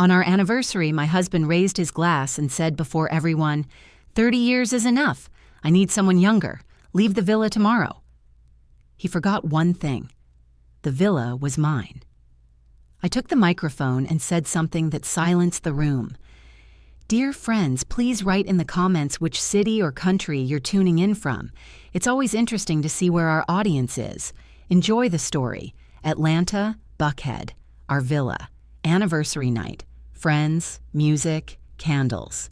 On our anniversary, my husband raised his glass and said before everyone, 30 years is enough. I need someone younger. Leave the villa tomorrow. He forgot one thing. The villa was mine. I took the microphone and said something that silenced the room. Dear friends, please write in the comments which city or country you're tuning in from. It's always interesting to see where our audience is. Enjoy the story. Atlanta, Buckhead, our villa, anniversary night, friends, music, candles.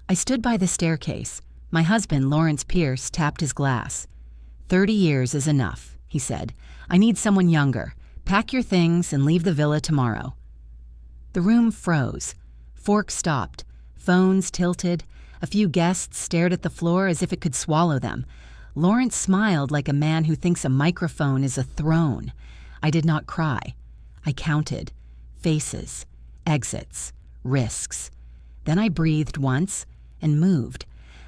I stood by the staircase. My husband, Lawrence Pierce, tapped his glass. 30 years is enough, he said. I need someone younger. Pack your things and leave the villa tomorrow. The room froze. Forks stopped. Phones tilted. A few guests stared at the floor as if it could swallow them. Lawrence smiled like a man who thinks a microphone is a throne. I did not cry. I counted. Faces, exits, risks. Then I breathed once and moved.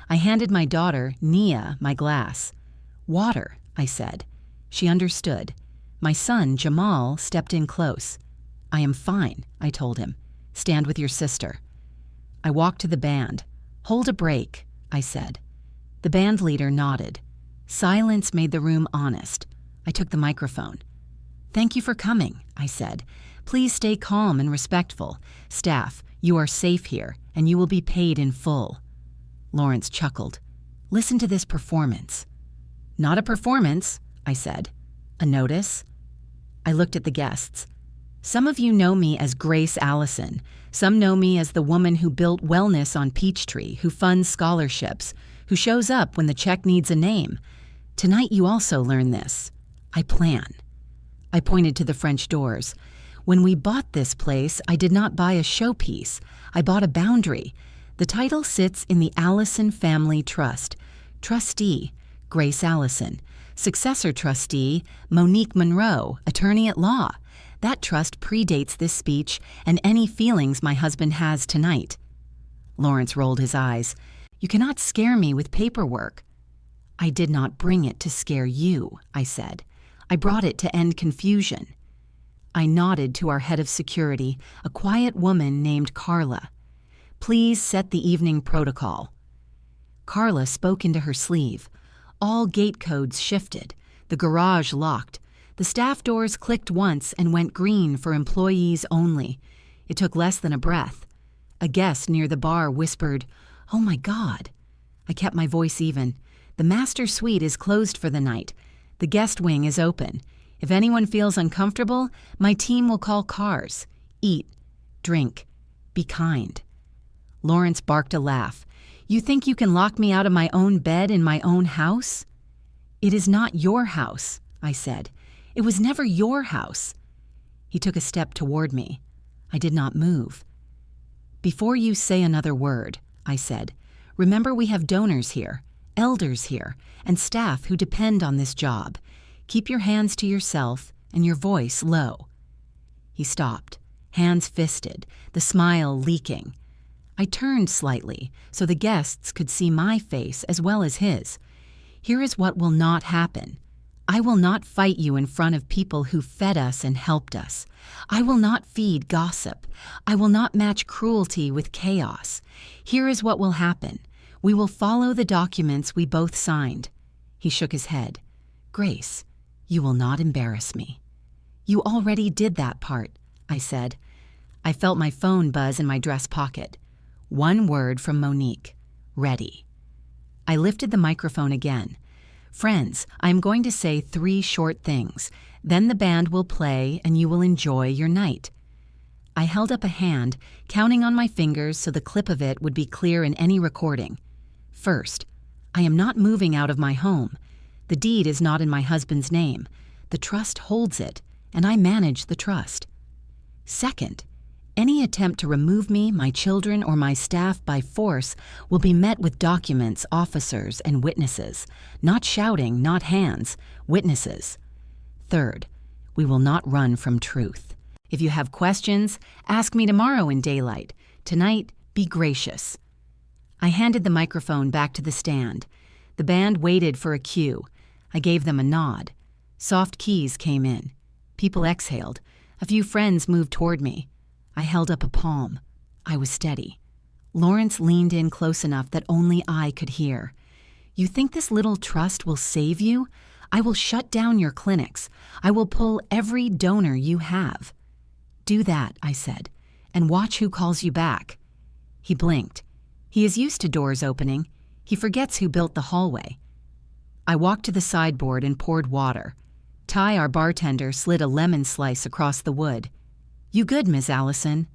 I handed my daughter, Nia, my glass. Water, I said. She understood. My son, Jamal, stepped in close. I am fine, I told him. Stand with your sister. I walked to the band. Hold a break, I said. The band leader nodded. Silence made the room honest. I took the microphone. Thank you for coming, I said. Please stay calm and respectful. Staff, you are safe here, and you will be paid in full. Lawrence chuckled. Listen to this performance. Not a performance, I said. A notice? I looked at the guests. Some of you know me as Grace Allison. Some know me as the woman who built wellness on Peachtree, who funds scholarships, who shows up when the check needs a name. Tonight you also learn this. I plan. I pointed to the French doors. When we bought this place, I did not buy a showpiece. I bought a boundary. The title sits in the Allison Family Trust. Trustee, Grace Allison. Successor trustee, Monique Monroe, attorney at law. That trust predates this speech and any feelings my husband has tonight. Lawrence rolled his eyes. You cannot scare me with paperwork. I did not bring it to scare you, I said. I brought it to end confusion. I nodded to our head of security, a quiet woman named Carla. Please set the evening protocol. Carla spoke into her sleeve. All gate codes shifted. The garage locked. The staff doors clicked once and went green for employees only. It took less than a breath. A guest near the bar whispered, "Oh my God." I kept my voice even. The master suite is closed for the night. The guest wing is open. If anyone feels uncomfortable, my team will call cars. Eat, drink, be kind. Lawrence barked a laugh. You think you can lock me out of my own bed in my own house? It is not your house, I said. It was never your house. He took a step toward me. I did not move. Before you say another word, I said, remember we have donors here, elders here, and staff who depend on this job. Keep your hands to yourself and your voice low. He stopped, hands fisted, the smile leaking. I turned slightly so the guests could see my face as well as his. Here is what will not happen. I will not fight you in front of people who fed us and helped us. I will not feed gossip. I will not match cruelty with chaos. Here is what will happen. We will follow the documents we both signed. He shook his head. Grace, you will not embarrass me. You already did that part, I said. I felt my phone buzz in my dress pocket. One word from Monique. Ready. I lifted the microphone again. Friends, I am going to say 3 short things. Then the band will play and you will enjoy your night. I held up a hand, counting on my fingers so the clip of it would be clear in any recording. First, I am not moving out of my home. The deed is not in my husband's name. The trust holds it, and I manage the trust. Second, any attempt to remove me, my children, or my staff by force will be met with documents, officers, and witnesses. Not shouting, not hands, witnesses. Third, we will not run from truth. If you have questions, ask me tomorrow in daylight. Tonight, be gracious. I handed the microphone back to the stand. The band waited for a cue. I gave them a nod. Soft keys came in. People exhaled. A few friends moved toward me. I held up a palm. I was steady. Lawrence leaned in close enough that only I could hear. You think this little trust will save you? I will shut down your clinics. I will pull every donor you have. Do that, I said, and watch who calls you back. He blinked. He is used to doors opening. He forgets who built the hallway. I walked to the sideboard and poured water. Ty, our bartender, slid a lemon slice across the wood. You good, Miss Allison?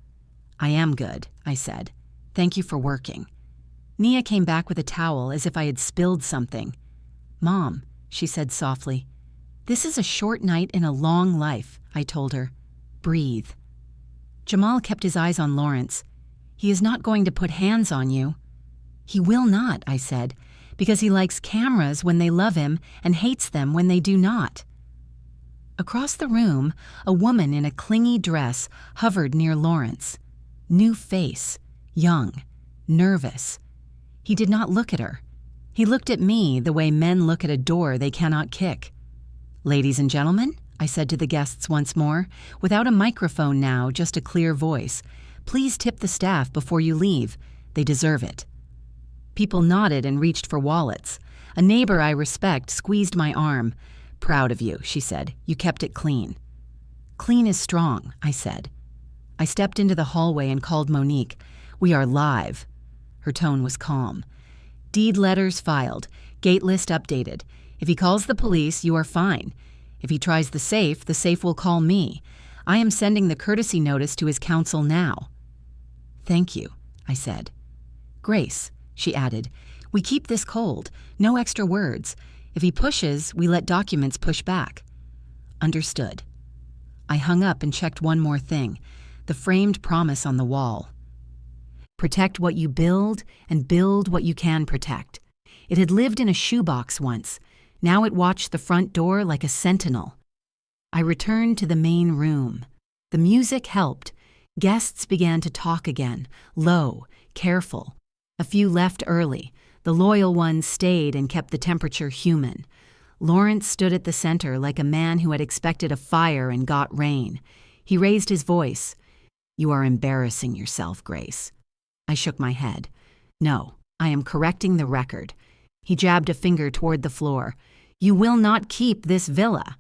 I am good, I said. Thank you for working. Nia came back with a towel as if I had spilled something. Mom, she said softly. This is a short night in a long life, I told her. Breathe. Jamal kept his eyes on Lawrence. He is not going to put hands on you. He will not, I said, because he likes cameras when they love him and hates them when they do not. Across the room, a woman in a clingy dress hovered near Lawrence. New face, young, nervous. He did not look at her. He looked at me the way men look at a door they cannot kick. Ladies and gentlemen, I said to the guests once more, without a microphone now, just a clear voice, please tip the staff before you leave. They deserve it. People nodded and reached for wallets. A neighbor I respect squeezed my arm. Proud of you, she said. You kept it clean. Clean is strong, I said. I stepped into the hallway and called Monique. We are live. Her tone was calm. Deed letters filed. Gate list updated. If he calls the police, you are fine. If he tries the safe will call me. I am sending the courtesy notice to his counsel now. Thank you, I said. Grace, she added, we keep this cold. No extra words. If he pushes, we let documents push back. Understood. I hung up and checked one more thing, the framed promise on the wall. Protect what you build and build what you can protect. It had lived in a shoebox once. Now it watched the front door like a sentinel. I returned to the main room. The music helped. Guests began to talk again, low, careful. A few left early. The loyal ones stayed and kept the temperature human. Lawrence stood at the center like a man who had expected a fire and got rain. He raised his voice. You are embarrassing yourself, Grace. I shook my head. No, I am correcting the record. He jabbed a finger toward the floor. You will not keep this villa.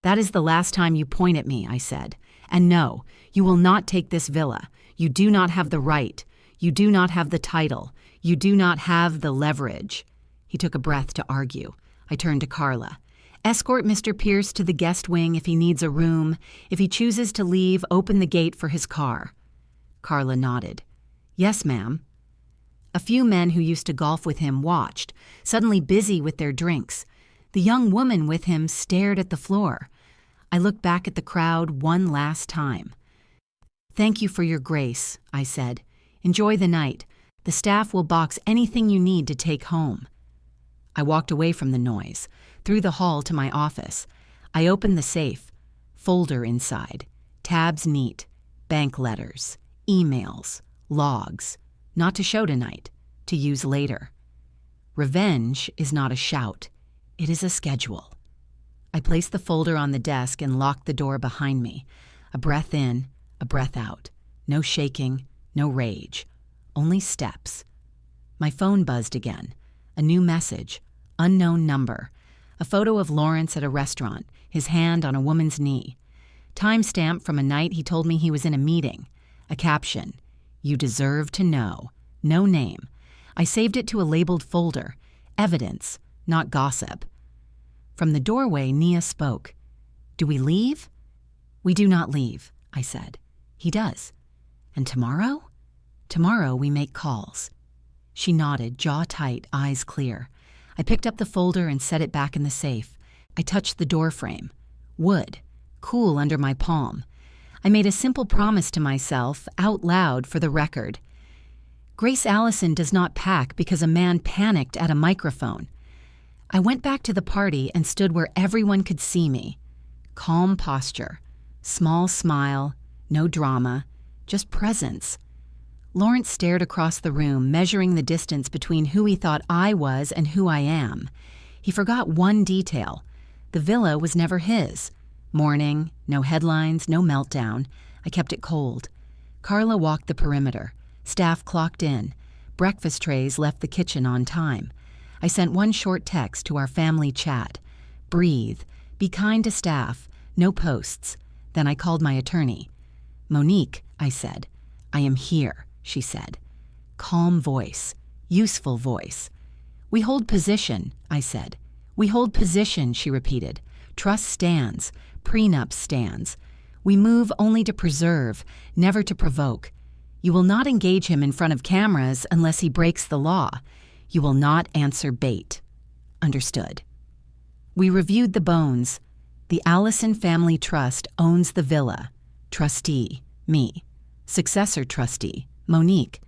That is the last time you point at me, I said. And no, you will not take this villa. You do not have the right. You do not have the title. You do not have the leverage. He took a breath to argue. I turned to Carla. Escort Mr. Pierce to the guest wing if he needs a room. If he chooses to leave, open the gate for his car. Carla nodded. Yes, ma'am. A few men who used to golf with him watched, suddenly busy with their drinks. The young woman with him stared at the floor. I looked back at the crowd one last time. Thank you for your grace, I said. Enjoy the night. The staff will box anything you need to take home. I walked away from the noise, through the hall to my office. I opened the safe. Folder inside. Tabs neat. Bank letters. Emails. Logs. Not to show tonight. To use later. Revenge is not a shout. It is a schedule. I placed the folder on the desk and locked the door behind me. A breath in, a breath out. No shaking, no rage. Only steps. My phone buzzed again. A new message. Unknown number. A photo of Lawrence at a restaurant, his hand on a woman's knee. Timestamp from a night he told me he was in a meeting. A caption. You deserve to know. No name. I saved it to a labeled folder. Evidence, not gossip. From the doorway, Nia spoke. Do we leave? We do not leave, I said. He does. And tomorrow? Tomorrow we make calls. She nodded, jaw tight, eyes clear. I picked up the folder and set it back in the safe. I touched the door frame. Wood, cool under my palm. I made a simple promise to myself, out loud for the record. Grace Allison does not pack because a man panicked at a microphone. I went back to the party and stood where everyone could see me. Calm posture, small smile, no drama, just presence. Lawrence stared across the room, measuring the distance between who he thought I was and who I am. He forgot one detail. The villa was never his. Morning, no headlines, no meltdown. I kept it cold. Carla walked the perimeter. Staff clocked in. Breakfast trays left the kitchen on time. I sent one short text to our family chat. Breathe. Be kind to staff. No posts. Then I called my attorney. Monique, I said. I am here, she said. Calm voice. Useful voice. We hold position, I said. We hold position, she repeated. Trust stands. Prenup stands. We move only to preserve, never to provoke. You will not engage him in front of cameras unless he breaks the law. You will not answer bait. Understood. We reviewed the bones. The Allison Family Trust owns the villa. Trustee, me. Successor trustee, Monique.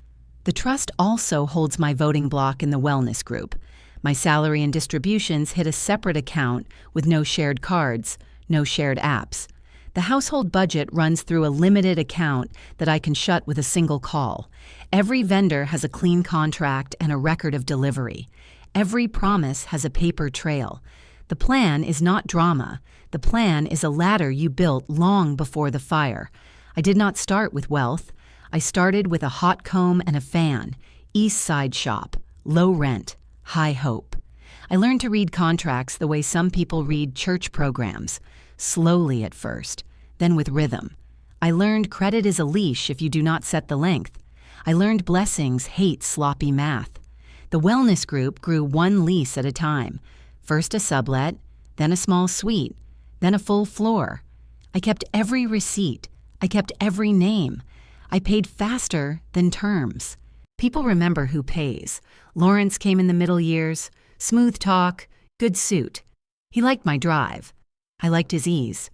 The trust also holds my voting block in the wellness group. My salary and distributions hit a separate account with no shared cards, no shared apps. The household budget runs through a limited account that I can shut with a single call. Every vendor has a clean contract and a record of delivery. Every promise has a paper trail. The plan is not drama. The plan is a ladder you built long before the fire. I did not start with wealth. I started with a hot comb and a fan. East Side shop. Low rent. High hope. I learned to read contracts the way some people read church programs. Slowly at first, then with rhythm. I learned credit is a leash if you do not set the length. I learned blessings hate sloppy math. The wellness group grew one lease at a time. First a sublet, then a small suite, then a full floor. I kept every receipt. I kept every name. I paid faster than terms. People remember who pays. Lawrence came in the middle years. Smooth talk, good suit. He liked my drive. I liked his ease.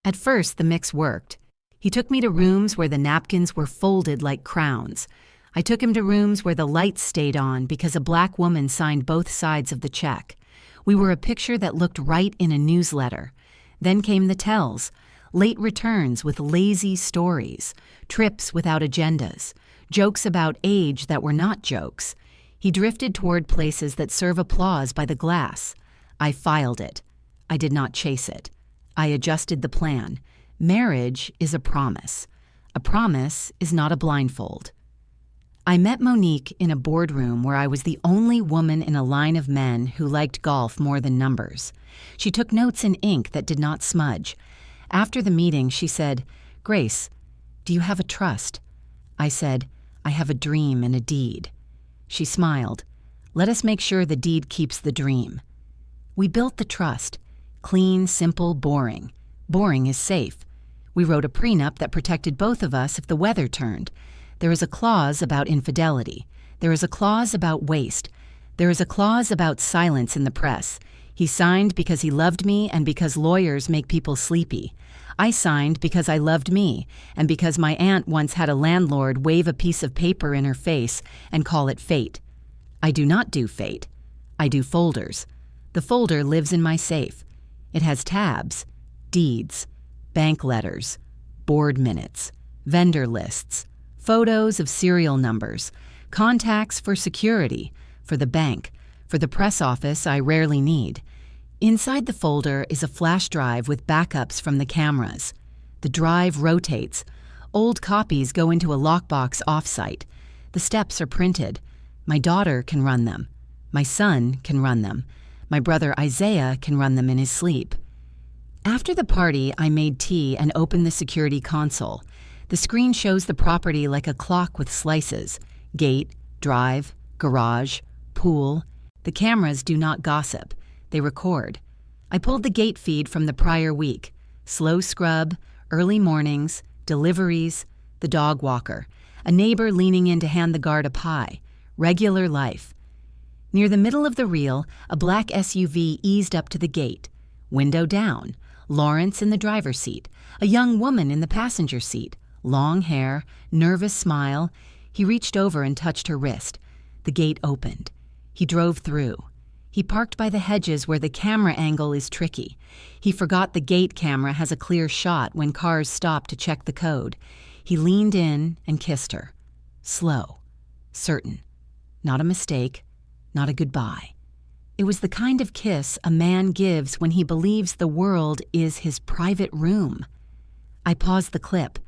At first, the mix worked. He took me to rooms where the napkins were folded like crowns. I took him to rooms where the lights stayed on because a black woman signed both sides of the check. We were a picture that looked right in a newsletter. Then came the tells, late returns with lazy stories, trips without agendas, jokes about age that were not jokes. He drifted toward places that serve applause by the glass. I filed it. I did not chase it. I adjusted the plan. Marriage is a promise. A promise is not a blindfold. I met Monique in a boardroom where I was the only woman in a line of men who liked golf more than numbers. She took notes in ink that did not smudge. After the meeting, she said, "Grace, do you have a trust?" I said, "I have a dream and a deed." She smiled. "Let us make sure the deed keeps the dream." We built the trust. Clean, simple, boring. Boring is safe. We wrote a prenup that protected both of us if the weather turned. There is a clause about infidelity. There is a clause about waste. There is a clause about silence in the press. He signed because he loved me and because lawyers make people sleepy. I signed because I loved me and because my aunt once had a landlord wave a piece of paper in her face and call it fate. I do not do fate. I do folders. The folder lives in my safe. It has tabs, deeds, bank letters, board minutes, vendor lists, photos of serial numbers, contacts for security, for the bank, for the press office I rarely need. Inside the folder is a flash drive with backups from the cameras. The drive rotates. Old copies go into a lockbox offsite. The steps are printed. My daughter can run them. My son can run them. My brother Isaiah can run them in his sleep. After the party, I made tea and opened the security console. The screen shows the property like a clock with slices. Gate, drive, garage, pool. The cameras do not gossip. They record. I pulled the gate feed from the prior week. Slow scrub, early mornings, deliveries, the dog walker, a neighbor leaning in to hand the guard a pie. Regular life. Near the middle of the reel, a black SUV eased up to the gate. Window down. Lawrence in the driver's seat. A young woman in the passenger seat. Long hair, nervous smile. He reached over and touched her wrist. The gate opened. He drove through. He parked by the hedges where the camera angle is tricky. He forgot the gate camera has a clear shot when cars stop to check the code. He leaned in and kissed her. Slow. Certain. Not a mistake. Not a goodbye. It was the kind of kiss a man gives when he believes the world is his private room. I paused the clip.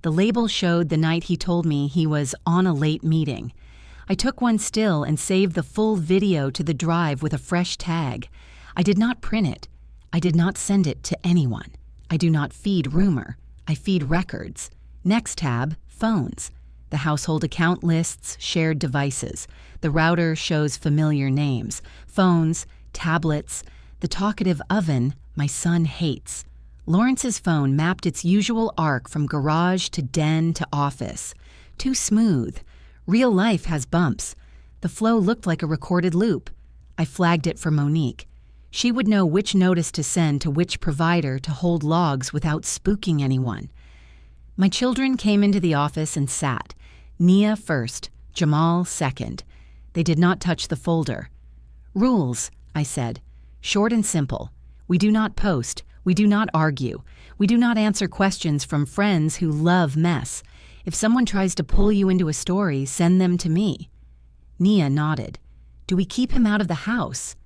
The label showed the night he told me he was on a late meeting. I took one still and saved the full video to the drive with a fresh tag. I did not print it. I did not send it to anyone. I do not feed rumor. I feed records. Next tab, phones. The household account lists shared devices. The router shows familiar names. Phones, tablets. The talkative oven my son hates. Lawrence's phone mapped its usual arc from garage to den to office. Too smooth. Real life has bumps. The flow looked like a recorded loop. I flagged it for Monique. She would know which notice to send to which provider to hold logs without spooking anyone. My children came into the office and sat. Nia first, Jamal second. They did not touch the folder. Rules, I said. Short and simple. We do not post. We do not argue. We do not answer questions from friends who love mess. If someone tries to pull you into a story, send them to me. Nia nodded. Do we keep him out of the house?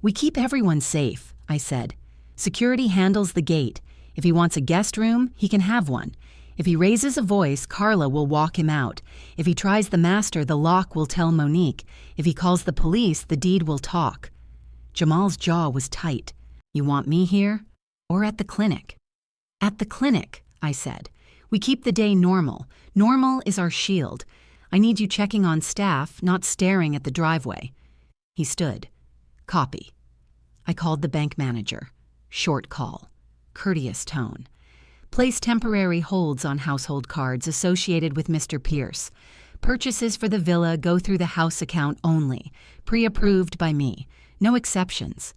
We keep everyone safe, I said. Security handles the gate. If he wants a guest room, he can have one. If he raises a voice, Carla will walk him out. If he tries the master, the lock will tell Monique. If he calls the police, the deed will talk. Jamal's jaw was tight. You want me here? Or at the clinic? At the clinic, I said. We keep the day normal. Normal is our shield. I need you checking on staff, not staring at the driveway. He stood. Copy. I called the bank manager. Short call. Courteous tone. Place temporary holds on household cards associated with Mr. Pierce. Purchases for the villa go through the house account only. Pre-approved by me. No exceptions.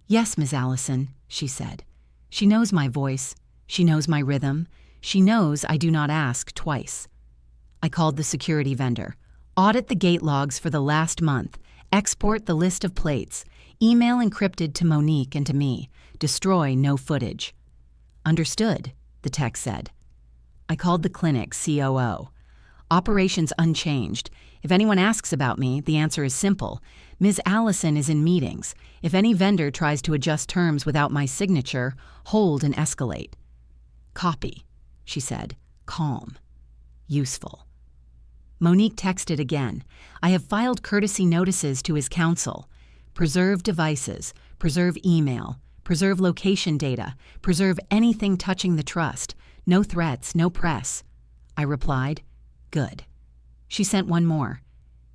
Yes, Ms. Allison, she said. She knows my voice. She knows my rhythm. She knows I do not ask twice. I called the security vendor. Audit the gate logs for the last month. Export the list of plates. Email encrypted to Monique and to me. Destroy no footage. Understood, the tech said. I called the clinic COO. Operations unchanged. If anyone asks about me, the answer is simple. Ms. Allison is in meetings. If any vendor tries to adjust terms without my signature, hold and escalate. Copy, she said, calm, useful. Monique texted again. I have filed courtesy notices to his counsel. Preserve devices, preserve email, preserve location data, preserve anything touching the trust. No threats, no press. I replied, good. She sent one more.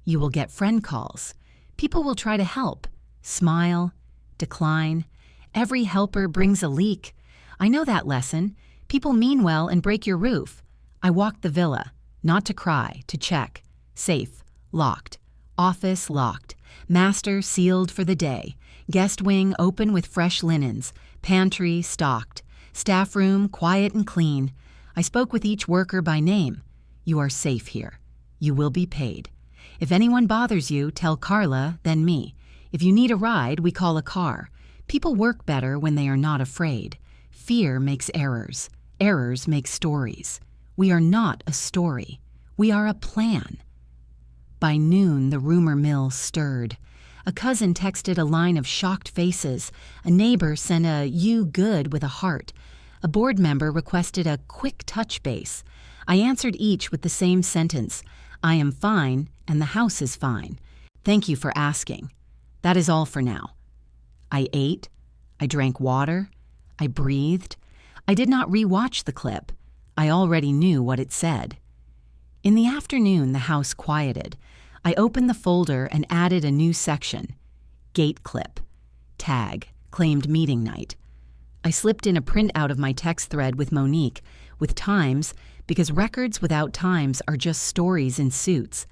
You will get friend calls. People will try to help. Smile, decline. Every helper brings a leak. I know that lesson. People mean well and break your roof. I walked the villa, not to cry, to check. Safe, locked. Office locked. Master sealed for the day. Guest wing open with fresh linens. Pantry stocked. Staff room quiet and clean. I spoke with each worker by name. You are safe here. You will be paid. If anyone bothers you, tell Carla, then me. If you need a ride, we call a car. People work better when they are not afraid. Fear makes errors. Errors make stories. We are not a story. We are a plan. By noon, the rumor mill stirred. A cousin texted a line of shocked faces. A neighbor sent a "you good" with a heart. A board member requested a quick touch base. I answered each with the same sentence. I am fine, and the house is fine. Thank you for asking. That is all for now. I ate. I drank water. I breathed. I did not re-watch the clip. I already knew what it said. In the afternoon, the house quieted. I opened the folder and added a new section. Gate clip. Tag. Claimed meeting night. I slipped in a printout of my text thread with Monique, with times, because records without times are just stories in suits.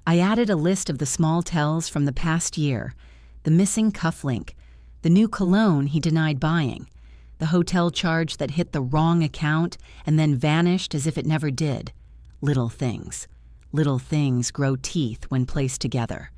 I added a list of the small tells from the past year, the missing cufflink, the new cologne he denied buying, the hotel charge that hit the wrong account and then vanished as if it never did. Little things. Little things grow teeth when placed together.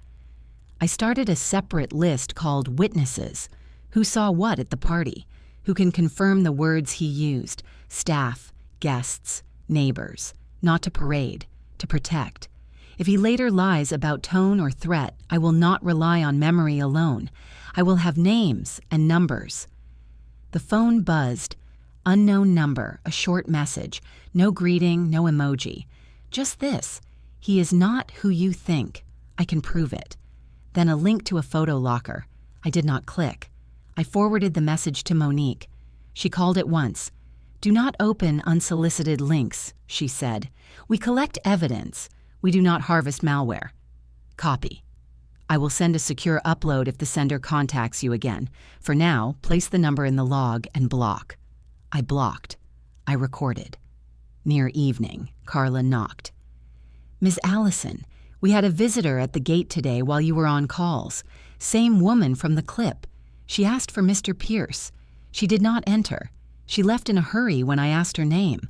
I started a separate list called Witnesses. Who saw what at the party? Who can confirm the words he used? Staff, guests, neighbors. Not to parade, to protect. If he later lies about tone or threat, I will not rely on memory alone. I will have names and numbers. The phone buzzed. Unknown number, a short message, no greeting, no emoji. Just this: he is not who you think. I can prove it. Then a link to a photo locker. I did not click. I forwarded the message to Monique. She called at once. "Do not open unsolicited links," she said. "We collect evidence. We do not harvest malware." Copy. "I will send a secure upload if the sender contacts you again. For now, place the number in the log and block." I blocked. I recorded. Near evening, Carla knocked. "Miss Allison, we had a visitor at the gate today while you were on calls. Same woman from the clip. She asked for Mr. Pierce. She did not enter. She left in a hurry when I asked her name."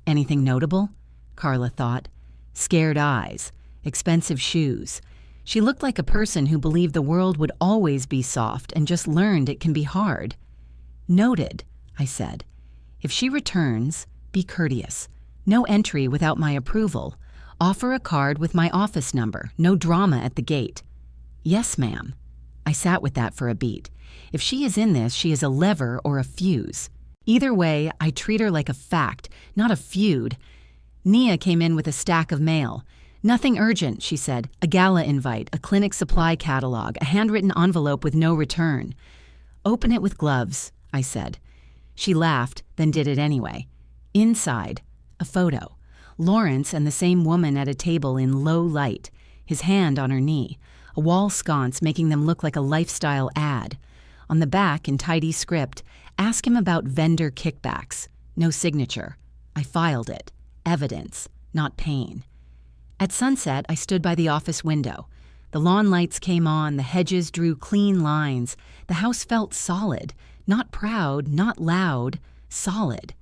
Anything notable? Carla thought. Scared eyes, expensive shoes. She looked like a person who believed the world would always be soft and just learned it can be hard. "Noted," I said. "If she returns, be courteous. No entry without my approval. Offer a card with my office number. No drama at the gate." "Yes, ma'am." I sat with that for a beat. If she is in this, she is a lever or a fuse. Either way, I treat her like a fact, not a feud. Nia came in with a stack of mail. "Nothing urgent," she said. "A gala invite, a clinic supply catalog, a handwritten envelope with no return." "Open it with gloves," I said. She laughed, then did it anyway. Inside, a photo. Lawrence and the same woman at a table in low light, his hand on her knee, a wall sconce making them look like a lifestyle ad. On the back, in tidy script, "Ask him about vendor kickbacks." No signature. I filed it. Evidence, not pain. At sunset, I stood by the office window. The lawn lights came on, the hedges drew clean lines. The house felt solid. Not proud, not loud, solid.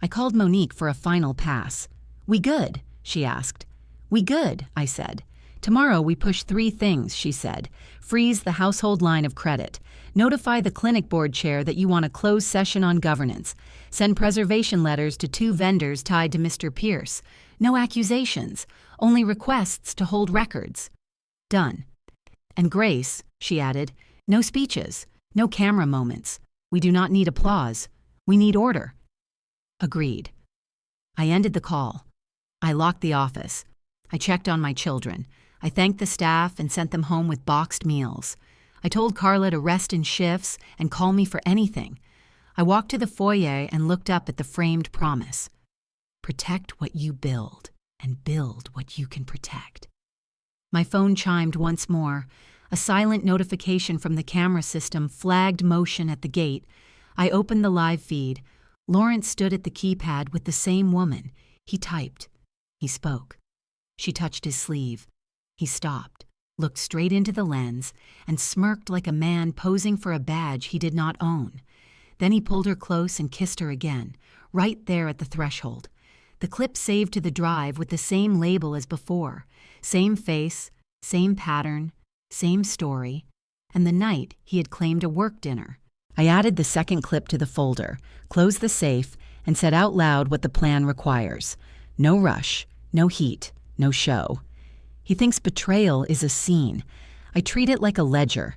I called Monique for a final pass. "We good?" she asked. "We good," I said. "Tomorrow we push 3 things," she said. "Freeze the household line of credit. Notify the clinic board chair that you want a closed session on governance. Send preservation letters to 2 vendors tied to Mr. Pierce. No accusations, only requests to hold records." Done. "And Grace," she added, "no speeches, no camera moments. We do not need applause. We need order." Agreed. I ended the call. I locked the office. I checked on my children. I thanked the staff and sent them home with boxed meals. I told Carla to rest in shifts and call me for anything. I walked to the foyer and looked up at the framed promise. Protect what you build, and build what you can protect. My phone chimed once more. A silent notification from the camera system flagged motion at the gate. I opened the live feed. Lawrence stood at the keypad with the same woman. He typed. He spoke. She touched his sleeve. He stopped, looked straight into the lens, and smirked like a man posing for a badge he did not own. Then he pulled her close and kissed her again, right there at the threshold. The clip saved to the drive with the same label as before. Same face, same pattern, same story, and the night he had claimed a work dinner. I added the second clip to the folder, closed the safe, and said out loud what the plan requires. No rush, no heat, no show. He thinks betrayal is a scene. I treat it like a ledger.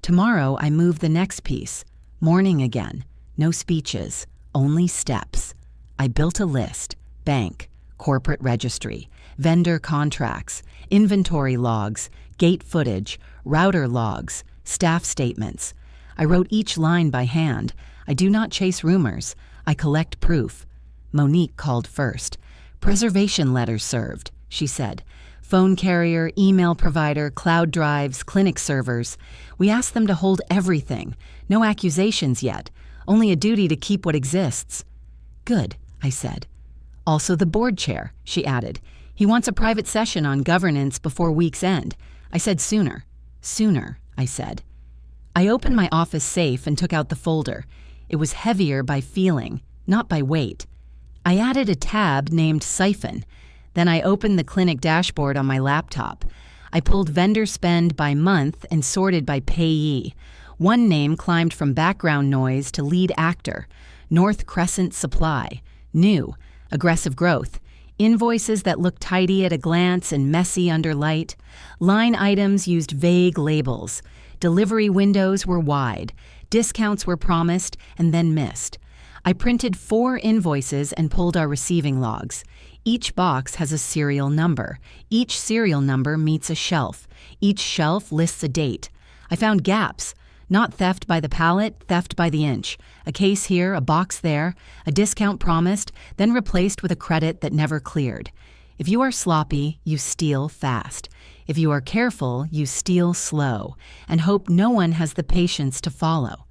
Tomorrow I move the next piece. Morning again. No speeches, only steps. I built a list. Bank, corporate registry, vendor contracts, inventory logs, gate footage, router logs, staff statements. I wrote each line by hand. I do not chase rumors. I collect proof. Monique called first. Preservation letters served, she said. Phone carrier, email provider, cloud drives, clinic servers. We asked them to hold everything. No accusations yet. Only a duty to keep what exists. Good, I said. Also the board chair, she added. He wants a private session on governance before week's end. I said sooner. Sooner, I said. I opened my office safe and took out the folder. It was heavier by feeling, not by weight. I added a tab named Siphon. Then I opened the clinic dashboard on my laptop. I pulled vendor spend by month and sorted by payee. One name climbed from background noise to lead actor. North Crescent Supply. New. Aggressive growth. Invoices that looked tidy at a glance and messy under light. Line items used vague labels. Delivery windows were wide. Discounts were promised and then missed. I printed 4 invoices and pulled our receiving logs. Each box has a serial number. Each serial number meets a shelf. Each shelf lists a date. I found gaps. Not theft by the pallet, theft by the inch. A case here, a box there, a discount promised, then replaced with a credit that never cleared. If you are sloppy, you steal fast. If you are careful, you steal slow, and hope no one has the patience to follow.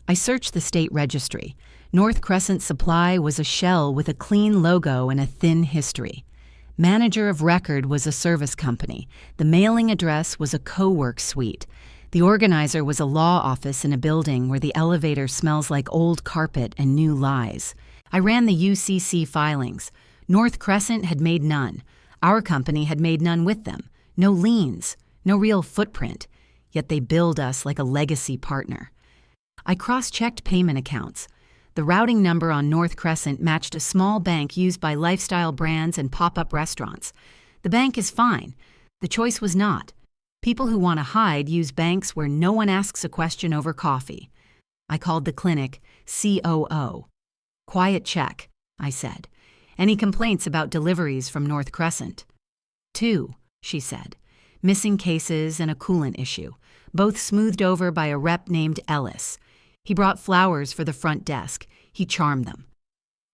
I searched the state registry. North Crescent Supply was a shell with a clean logo and a thin history. Manager of record was a service company. The mailing address was a co-work suite. The organizer was a law office in a building where the elevator smells like old carpet and new lies. I ran the UCC filings. North Crescent had made none. Our company had made none with them. No liens, no real footprint. Yet they billed us like a legacy partner. I cross-checked payment accounts. The routing number on North Crescent matched a small bank used by lifestyle brands and pop-up restaurants. The bank is fine. The choice was not. People who want to hide use banks where no one asks a question over coffee. I called the clinic COO. Quiet check, I said. Any complaints about deliveries from North Crescent? 2, she said. Missing cases and a coolant issue, both smoothed over by a rep named Ellis. He brought flowers for the front desk. He charmed them.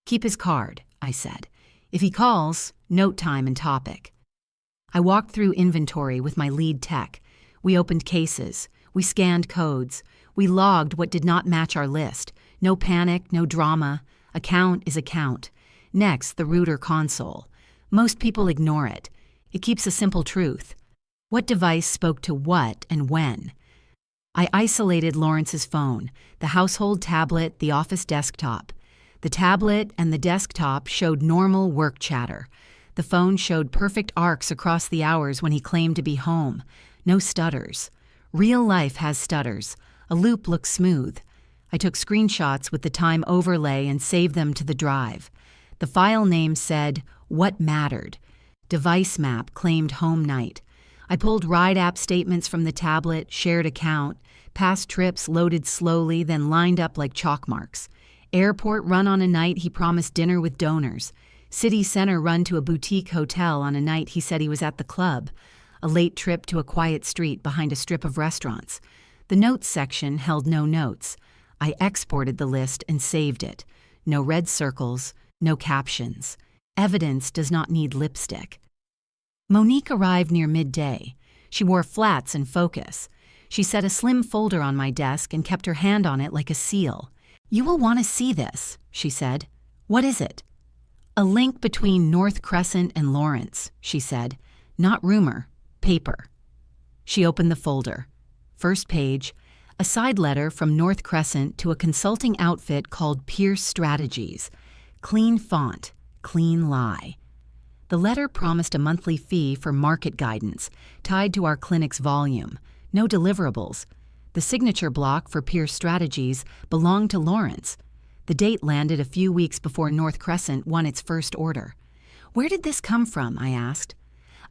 Keep his card, I said. If he calls, note time and topic. I walked through inventory with my lead tech. We opened cases. We scanned codes. We logged what did not match our list. No panic, no drama. Account is account. Next, the router console. Most people ignore it. It keeps a simple truth. What device spoke to what and when? I isolated Lawrence's phone, the household tablet, the office desktop. The tablet and the desktop showed normal work chatter. The phone showed perfect arcs across the hours when he claimed to be home. No stutters. Real life has stutters. A loop looks smooth. I took screenshots with the time overlay and saved them to the drive. The file name said, What Mattered. Device map claimed home night. I pulled ride app statements from the tablet, shared account. Past trips loaded slowly, then lined up like chalk marks. Airport run on a night he promised dinner with donors. City center run to a boutique hotel on a night he said he was at the club. A late trip to a quiet street behind a strip of restaurants. The notes section held no notes. I exported the list and saved it. No red circles, no captions. Evidence does not need lipstick. Monique arrived near midday. She wore flats and focus. She set a slim folder on my desk and kept her hand on it like a seal. You will want to see this, she said. What is it? A link between North Crescent and Lawrence, she said. Not rumor, paper. She opened the folder. First page, a side letter from North Crescent to a consulting outfit called Pierce Strategies. Clean font, clean lie. The letter promised a monthly fee for market guidance, tied to our clinic's volume. No deliverables. The signature block for Pierce Strategies belonged to Lawrence. The date landed a few weeks before North Crescent won its first order. Where did this come from? I asked.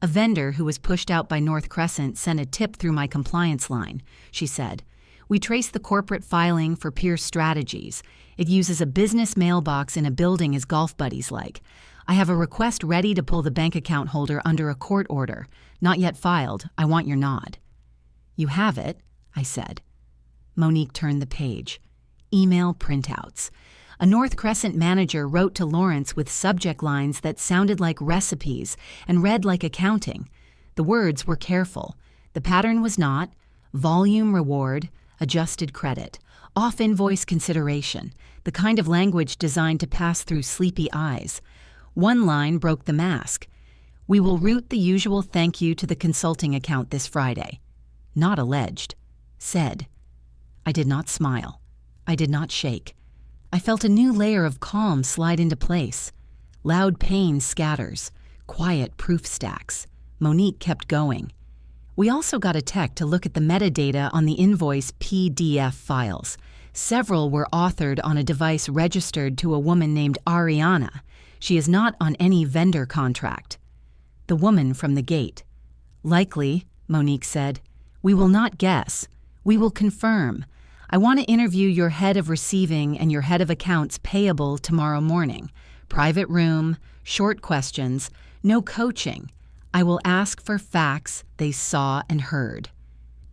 A vendor who was pushed out by North Crescent sent a tip through my compliance line, she said. We traced the corporate filing for Pierce Strategies. It uses a business mailbox in a building as golf buddies like. I have a request ready to pull the bank account holder under a court order. Not yet filed. I want your nod. You have it, I said. Monique turned the page. Email printouts. A North Crescent manager wrote to Lawrence with subject lines that sounded like recipes and read like accounting. The words were careful. The pattern was not volume reward, adjusted credit, off-invoice consideration, the kind of language designed to pass through sleepy eyes. One line broke the mask. We will route the usual thank you to the consulting account this Friday. Not alleged. Said. I did not smile. I did not shake. I felt a new layer of calm slide into place. Loud pain scatters. Quiet proof stacks. Monique kept going. We also got a tech to look at the metadata on the invoice PDF files. Several were authored on a device registered to a woman named Ariana. She is not on any vendor contract. The woman from the gate. Likely, Monique said. We will not guess. We will confirm. I want to interview your head of receiving and your head of accounts payable tomorrow morning. Private room, short questions, no coaching. I will ask for facts they saw and heard."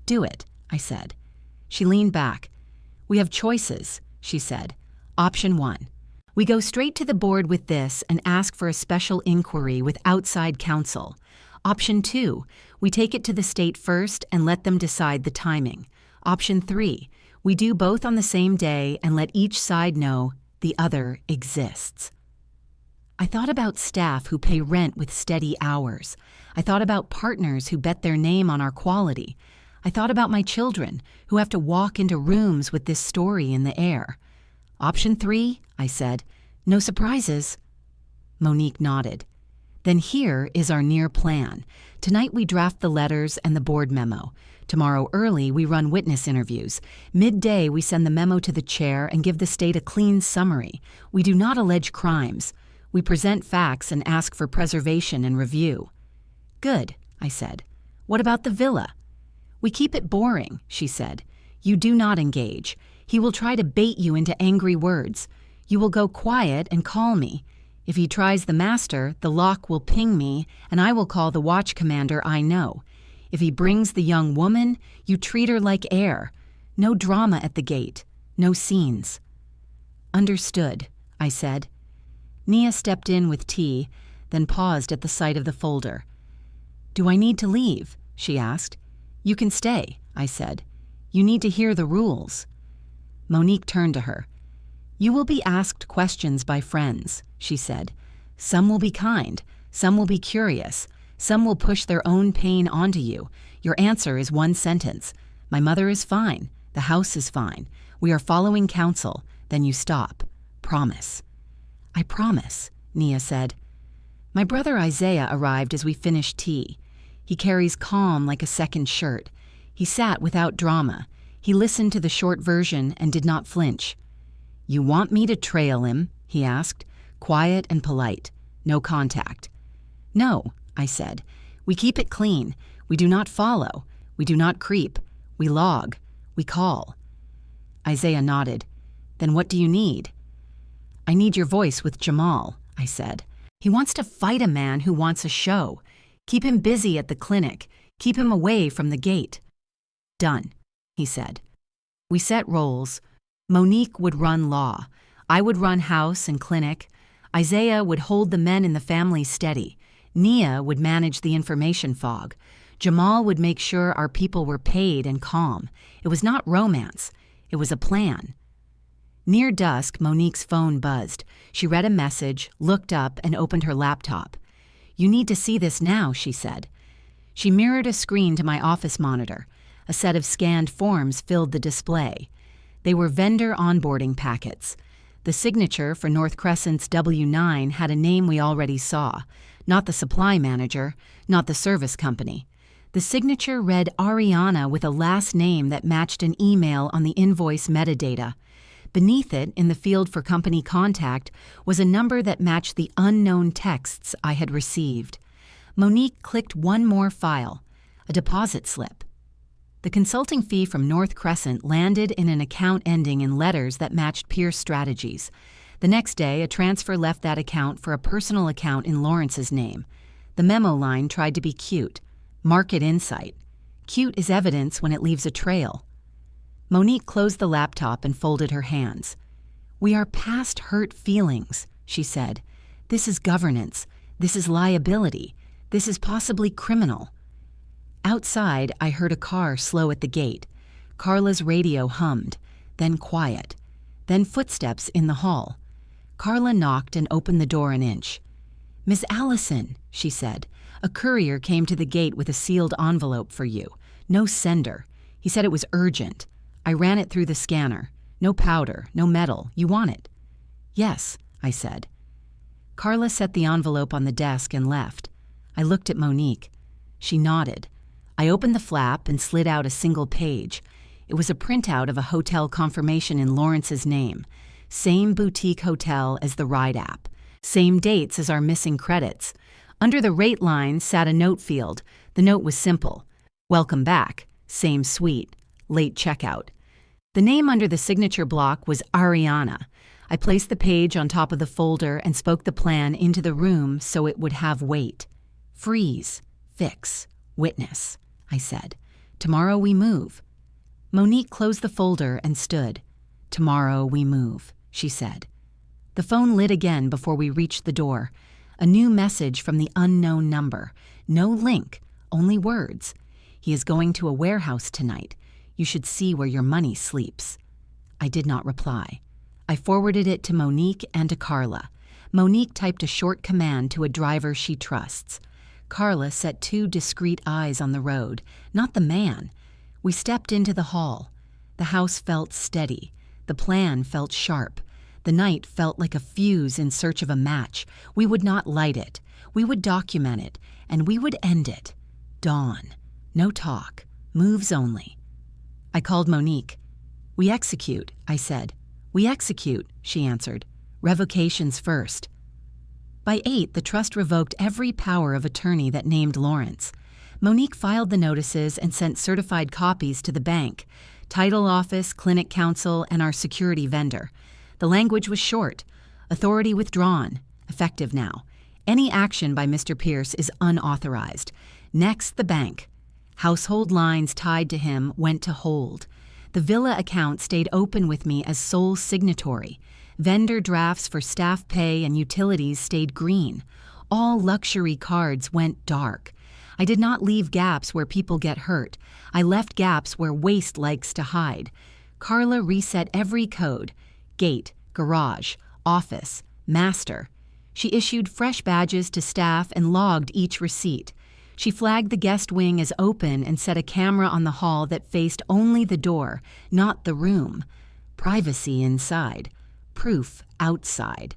"Do it," I said. She leaned back. "We have choices," she said. "Option 1. We go straight to the board with this and ask for a special inquiry with outside counsel. Option 2. We take it to the state first and let them decide the timing. Option 3. We do both on the same day and let each side know the other exists." I thought about staff who pay rent with steady hours. I thought about partners who bet their name on our quality. I thought about my children who have to walk into rooms with this story in the air. "Option 3, I said. "No surprises." Monique nodded. "Then here is our near plan. Tonight we draft the letters and the board memo. Tomorrow early we run witness interviews. Midday we send the memo to the chair and give the state a clean summary. We do not allege crimes. We present facts and ask for preservation and review." "Good," I said. "What about the villa?" "We keep it boring," she said. "You do not engage. He will try to bait you into angry words. You will go quiet and call me. If he tries the master, the lock will ping me, and I will call the watch commander I know. If he brings the young woman, you treat her like air. No drama at the gate. No scenes." "Understood," I said. Nia stepped in with tea, then paused at the sight of the folder. "Do I need to leave?" she asked. "You can stay," I said. "You need to hear the rules." Monique turned to her. "You will be asked questions by friends," she said. "Some will be kind, some will be curious, some will push their own pain onto you. Your answer is one sentence. My mother is fine. The house is fine. We are following counsel. Then you stop. Promise." "I promise," Nia said. My brother Isaiah arrived as we finished tea. He carries calm like a second shirt. He sat without drama. He listened to the short version and did not flinch. "You want me to trail him?" he asked, quiet and polite. No contact. "No," I said. "We keep it clean. We do not follow. We do not creep. We log. We call." Isaiah nodded. "Then what do you need?" "I need your voice with Jamal," I said. "He wants to fight a man who wants a show. Keep him busy at the clinic. Keep him away from the gate." "Done," he said. We set roles. Monique would run law. I would run house and clinic. Isaiah would hold the men in the family steady. Nia would manage the information fog. Jamal would make sure our people were paid and calm. It was not romance. It was a plan. Near dusk, Monique's phone buzzed. She read a message, looked up, and opened her laptop. "You need to see this now," she said. She mirrored a screen to my office monitor. A set of scanned forms filled the display. They were vendor onboarding packets. The signature for North Crescent's W9 had a name we already saw. Not the supply manager, not the service company. The signature read Ariana with a last name that matched an email on the invoice metadata. Beneath it, in the field for company contact, was a number that matched the unknown texts I had received. Monique clicked one more file, a deposit slip. The consulting fee from North Crescent landed in an account ending in letters that matched Pierce Strategies. The next day, a transfer left that account for a personal account in Lawrence's name. The memo line tried to be cute. Market insight. Cute is evidence when it leaves a trail. Monique closed the laptop and folded her hands. "We are past hurt feelings," she said. "This is governance. This is liability. This is possibly criminal." Outside, I heard a car slow at the gate. Carla's radio hummed, then quiet, then footsteps in the hall. Carla knocked and opened the door an inch. "Miss Allison," she said, "a courier came to the gate with a sealed envelope for you. No sender. He said it was urgent. I ran it through the scanner. No powder, no metal. You want it?" "Yes," I said. Carla set the envelope on the desk and left. I looked at Monique. She nodded. I opened the flap and slid out a single page. It was a printout of a hotel confirmation in Lawrence's name. Same boutique hotel as the ride app. Same dates as our missing credits. Under the rate line sat a note field. The note was simple. "Welcome back. Same suite. Late checkout." The name under the signature block was Ariana. I placed the page on top of the folder and spoke the plan into the room so it would have weight. Freeze, fix, witness, I said. Tomorrow we move. Monique closed the folder and stood. Tomorrow we move, she said. The phone lit again before we reached the door. A new message from the unknown number. No link, only words. He is going to a warehouse tonight. You should see where your money sleeps. I did not reply. I forwarded it to Monique and to Carla. Monique typed a short command to a driver she trusts. Carla set 2 discreet eyes on the road, not the man. We stepped into the hall. The house felt steady. The plan felt sharp. The night felt like a fuse in search of a match. We would not light it. We would document it, and we would end it. Dawn. No talk. Moves only. I called Monique. We execute, I said. We execute, she answered. Revocations first. By 8, the trust revoked every power of attorney that named Lawrence. Monique filed the notices and sent certified copies to the bank, title office, clinic counsel, and our security vendor. The language was short. Authority withdrawn. Effective now. Any action by Mr. Pierce is unauthorized. Next, the bank. Household lines tied to him went to hold. The villa account stayed open with me as sole signatory. Vendor drafts for staff pay and utilities stayed green. All luxury cards went dark. I did not leave gaps where people get hurt. I left gaps where waste likes to hide. Carla reset every code. Gate, garage, office, master. She issued fresh badges to staff and logged each receipt. She flagged the guest wing as open and set a camera on the hall that faced only the door, not the room. Privacy inside. Proof outside.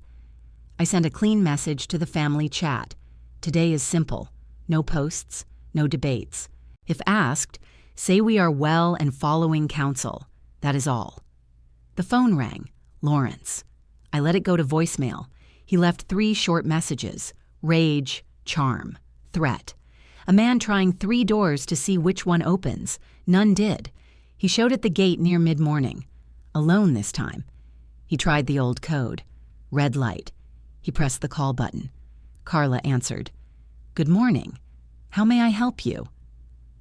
I sent a clean message to the family chat. Today is simple. No posts, no debates. If asked, say we are well and following counsel. That is all. The phone rang. Lawrence. I let it go to voicemail. He left 3 short messages. Rage, charm, threat. A man trying 3 doors to see which one opens. None did. He showed at the gate near mid-morning. Alone this time. He tried the old code. Red light. He pressed the call button. Carla answered. Good morning. How may I help you?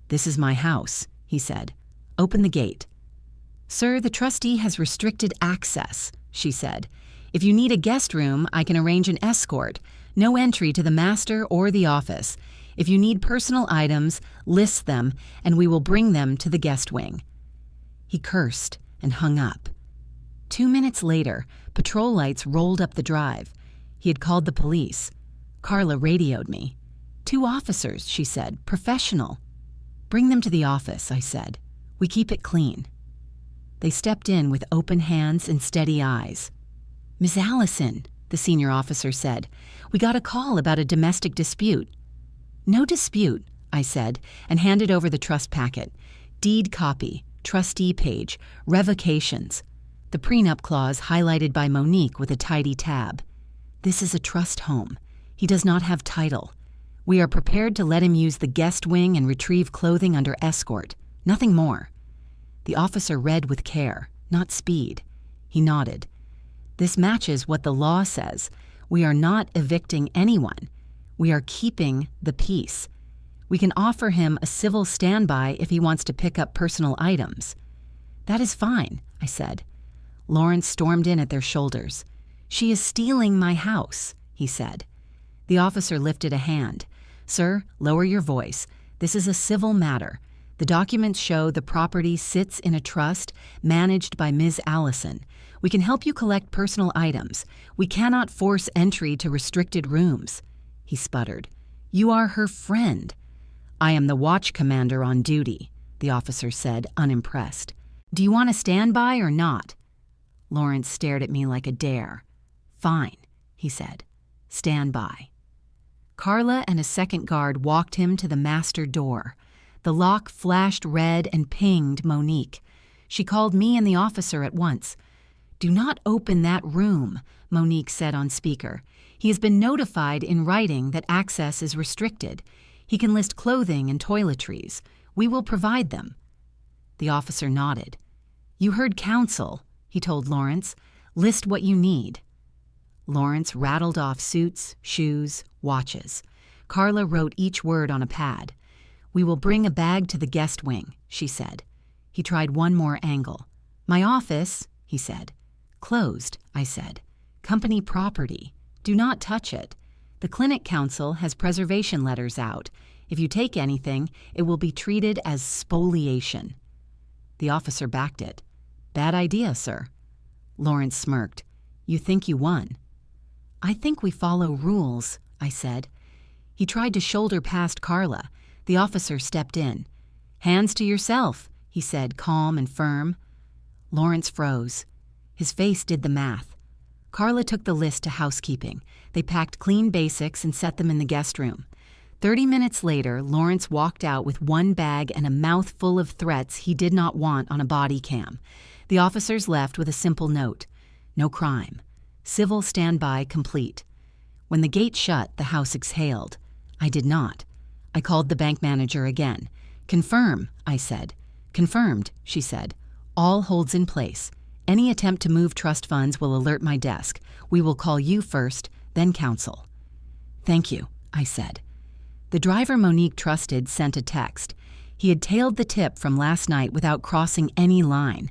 This is my house, he said. Open the gate. Sir, the trustee has restricted access, she said. If you need a guest room, I can arrange an escort. No entry to the master or the office. If you need personal items, list them, and we will bring them to the guest wing. He cursed and hung up. 2 minutes later, patrol lights rolled up the drive. He had called the police. Carla radioed me. 2 officers, she said, professional. Bring them to the office, I said. We keep it clean. They stepped in with open hands and steady eyes. Miss Allison, the senior officer said, we got a call about a domestic dispute. No dispute, I said, and handed over the trust packet. Deed copy, trustee page, revocations. The prenup clause highlighted by Monique with a tidy tab. This is a trust home. He does not have title. We are prepared to let him use the guest wing and retrieve clothing under escort. Nothing more. The officer read with care, not speed. He nodded. This matches what the law says. We are not evicting anyone. We are keeping the peace. We can offer him a civil standby if he wants to pick up personal items. That is fine, I said. Lawrence stormed in at their shoulders. She is stealing my house, he said. The officer lifted a hand. Sir, lower your voice. This is a civil matter. The documents show the property sits in a trust managed by Ms. Allison. We can help you collect personal items. We cannot force entry to restricted rooms. He sputtered. You are her friend. I am the watch commander on duty, the officer said, unimpressed. Do you want to stand by or not? Lawrence stared at me like a dare. Fine, he said. Stand by. Carla and a second guard walked him to the master door. The lock flashed red and pinged Monique. She called me and the officer at once. Do not open that room, Monique said on speaker. He has been notified in writing that access is restricted. He can list clothing and toiletries. We will provide them. The officer nodded. You heard counsel, he told Lawrence. List what you need. Lawrence rattled off suits, shoes, watches. Carla wrote each word on a pad. We will bring a bag to the guest wing, she said. He tried one more angle. My office, he said. Closed, I said. Company property. Do not touch it. The clinic council has preservation letters out. If you take anything, it will be treated as spoliation. The officer backed it. Bad idea, sir. Lawrence smirked. You think you won? I think we follow rules, I said. He tried to shoulder past Carla. The officer stepped in. Hands to yourself, he said, calm and firm. Lawrence froze. His face did the math. Carla took the list to housekeeping. They packed clean basics and set them in the guest room. 30 minutes later, Lawrence walked out with one bag and a mouthful of threats he did not want on a body cam. The officers left with a simple note. No crime. Civil standby complete. When the gate shut, the house exhaled. I did not. I called the bank manager again. Confirm, I said. Confirmed, she said. All holds in place. Any attempt to move trust funds will alert my desk. We will call you first, then counsel. Thank you, I said. The driver Monique trusted sent a text. He had tailed the tip from last night without crossing any line.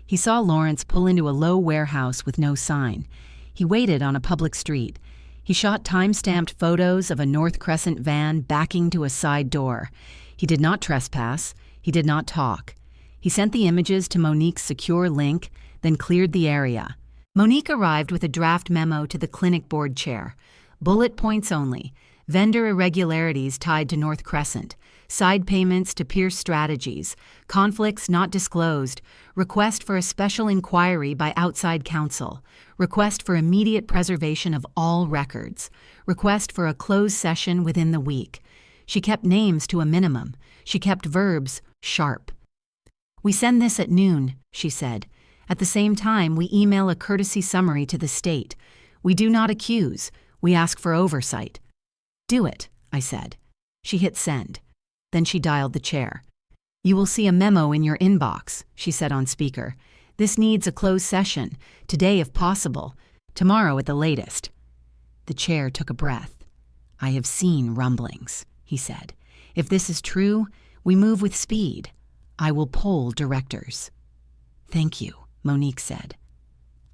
He saw Lawrence pull into a low warehouse with no sign. He waited on a public street. He shot time-stamped photos of a North Crescent van backing to a side door. He did not trespass. He did not talk. He sent the images to Monique's secure link, then cleared the area. Monique arrived with a draft memo to the clinic board chair. Bullet points only. Vendor irregularities tied to North Crescent. Side payments to Pierce Strategies. Conflicts not disclosed. Request for a special inquiry by outside counsel. Request for immediate preservation of all records. Request for a closed session within the week. She kept names to a minimum. She kept verbs sharp. We send this at noon, she said. At the same time, we email a courtesy summary to the state. We do not accuse. We ask for oversight. Do it, I said. She hit send. Then she dialed the chair. You will see a memo in your inbox, she said on speaker. This needs a closed session, today if possible, tomorrow at the latest. The chair took a breath. I have seen rumblings, he said. If this is true, we move with speed. I will poll directors. Thank you, Monique said.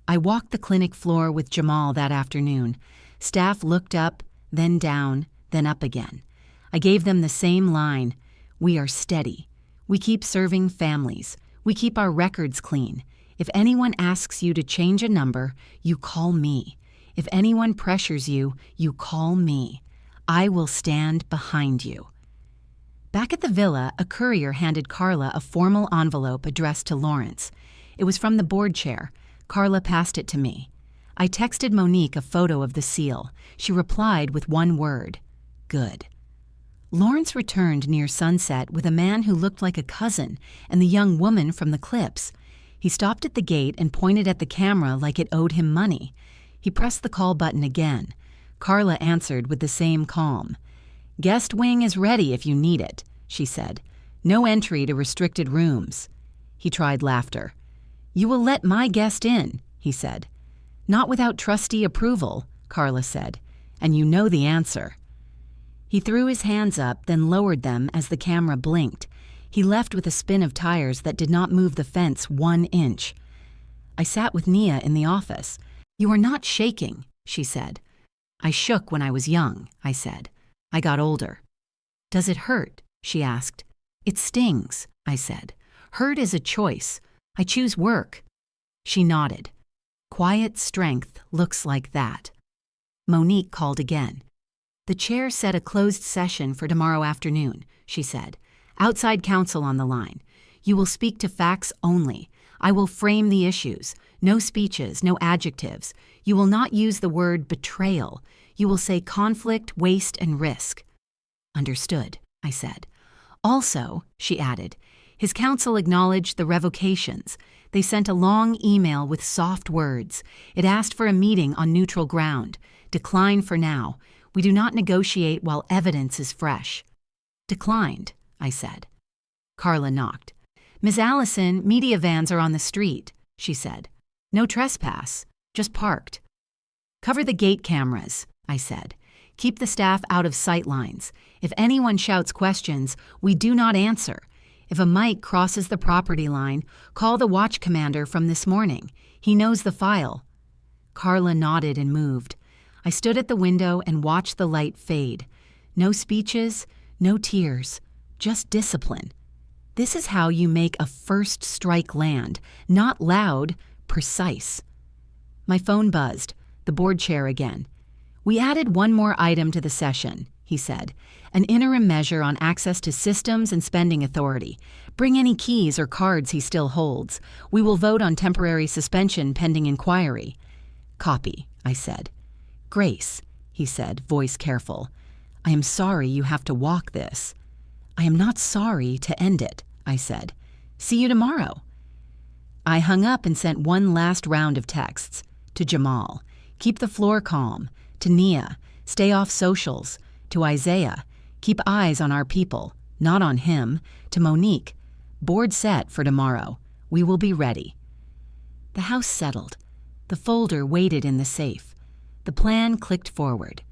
I walked the clinic floor with Jamal that afternoon. Staff looked up, then down, then up again. I gave them the same line. We are steady. We keep serving families. We keep our records clean. If anyone asks you to change a number, you call me. If anyone pressures you, you call me. I will stand behind you. Back at the villa, a courier handed Carla a formal envelope addressed to Lawrence. It was from the board chair. Carla passed it to me. I texted Monique a photo of the seal. She replied with one word, good. Lawrence returned near sunset with a man who looked like a cousin and the young woman from the clips. He stopped at the gate and pointed at the camera like it owed him money. He pressed the call button again. Carla answered with the same calm. Guest wing is ready if you need it, she said. No entry to restricted rooms. He tried laughter. You will let my guest in, he said. Not without trustee approval, Carla said. And you know the answer. He threw his hands up, then lowered them as the camera blinked. He left with a spin of tires that did not move the fence 1 inch. I sat with Nia in the office. You are not shaking, she said. I shook when I was young, I said. I got older. Does it hurt? She asked. It stings, I said. Hurt is a choice. I choose work. She nodded. Quiet strength looks like that. Monique called again. The chair set a closed session for tomorrow afternoon, she said. Outside counsel on the line. You will speak to facts only. I will frame the issues. No speeches, no adjectives. You will not use the word betrayal. You will say conflict, waste, and risk. Understood, I said. Also, she added, his counsel acknowledged the revocations. They sent a long email with soft words. It asked for a meeting on neutral ground. Decline for now. We do not negotiate while evidence is fresh. Declined, I said. Carla knocked. "Miss Allison, media vans are on the street," she said. "No trespass, just parked." "Cover the gate cameras," I said. "Keep the staff out of sight lines. If anyone shouts questions, we do not answer. If a mic crosses the property line, call the watch commander from this morning. He knows the file." Carla nodded and moved. I stood at the window and watched the light fade. No speeches, no tears, just discipline. This is how you make a first strike land, not loud, precise. My phone buzzed, the board chair again. "We added one more item to the session," he said, "an interim measure on access to systems and spending authority. Bring any keys or cards he still holds. We will vote on temporary suspension pending inquiry." "Copy," I said. "Grace," he said, voice careful, "I am sorry you have to walk this." "I am not sorry to end it," I said. "See you tomorrow." I hung up and sent one last round of texts. To Jamal, "Keep the floor calm." To Nia, "Stay off socials." To Isaiah, "Keep eyes on our people, not on him." To Monique, "Board set for tomorrow. We will be ready." The house settled. The folder waited in the safe. The plan clicked forward.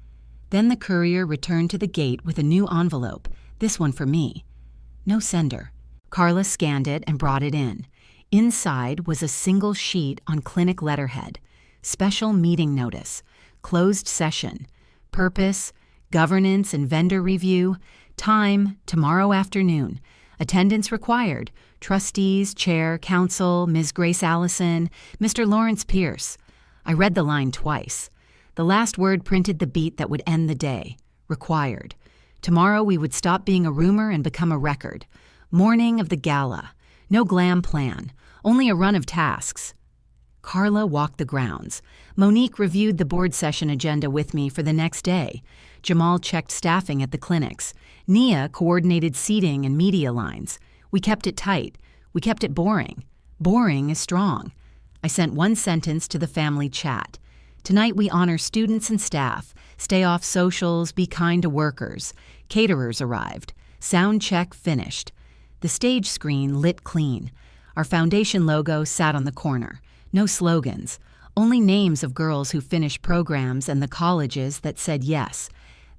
Then the courier returned to the gate with a new envelope, this one for me. No sender. Carla scanned it and brought it in. Inside was a single sheet on clinic letterhead. Special meeting notice. Closed session. Purpose, governance and vendor review. Time, tomorrow afternoon. Attendance required. Trustees, Chair, Counsel, Ms. Grace Allison, Mr. Lawrence Pierce. I read the line twice. The last word printed the beat that would end the day. Required. Tomorrow we would stop being a rumor and become a record. Morning of the gala. No glam plan. Only a run of tasks. Carla walked the grounds. Monique reviewed the board session agenda with me for the next day. Jamal checked staffing at the clinics. Nia coordinated seating and media lines. We kept it tight. We kept it boring. Boring is strong. I sent one sentence to the family chat. Tonight we honor students and staff. Stay off socials, be kind to workers. Caterers arrived. Sound check finished. The stage screen lit clean. Our foundation logo sat on the corner. No slogans. Only names of girls who finished programs and the colleges that said yes.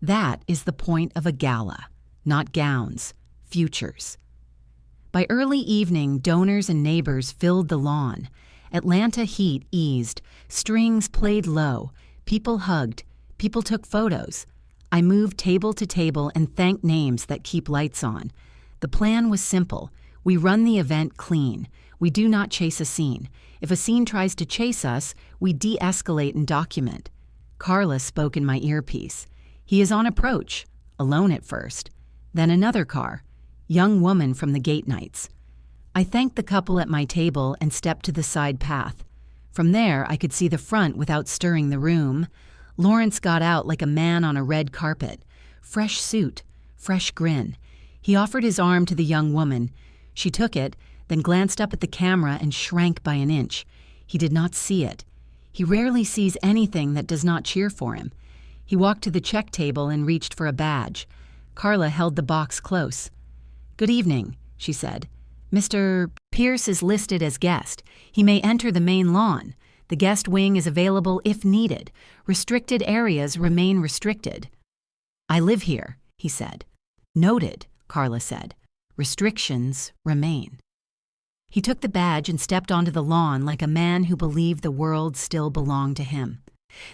That is the point of a gala. Not gowns. Futures. By early evening, donors and neighbors filled the lawn. Atlanta heat eased. Strings played low. People hugged. People took photos. I moved table to table and thanked names that keep lights on. The plan was simple. We run the event clean. We do not chase a scene. If a scene tries to chase us, we de-escalate and document. Carla spoke in my earpiece. "He is on approach." Alone at first. Then another car. Young woman from the gate nights. I thanked the couple at my table and stepped to the side path. From there, I could see the front without stirring the room. Lawrence got out like a man on a red carpet. Fresh suit, fresh grin. He offered his arm to the young woman. She took it, then glanced up at the camera and shrank by an inch. He did not see it. He rarely sees anything that does not cheer for him. He walked to the check table and reached for a badge. Carla held the box close. "Good evening," she said. "Mr. Pierce is listed as guest. He may enter the main lawn. The guest wing is available if needed. Restricted areas remain restricted." "I live here," he said. "Noted," Carla said. "Restrictions remain." He took the badge and stepped onto the lawn like a man who believed the world still belonged to him.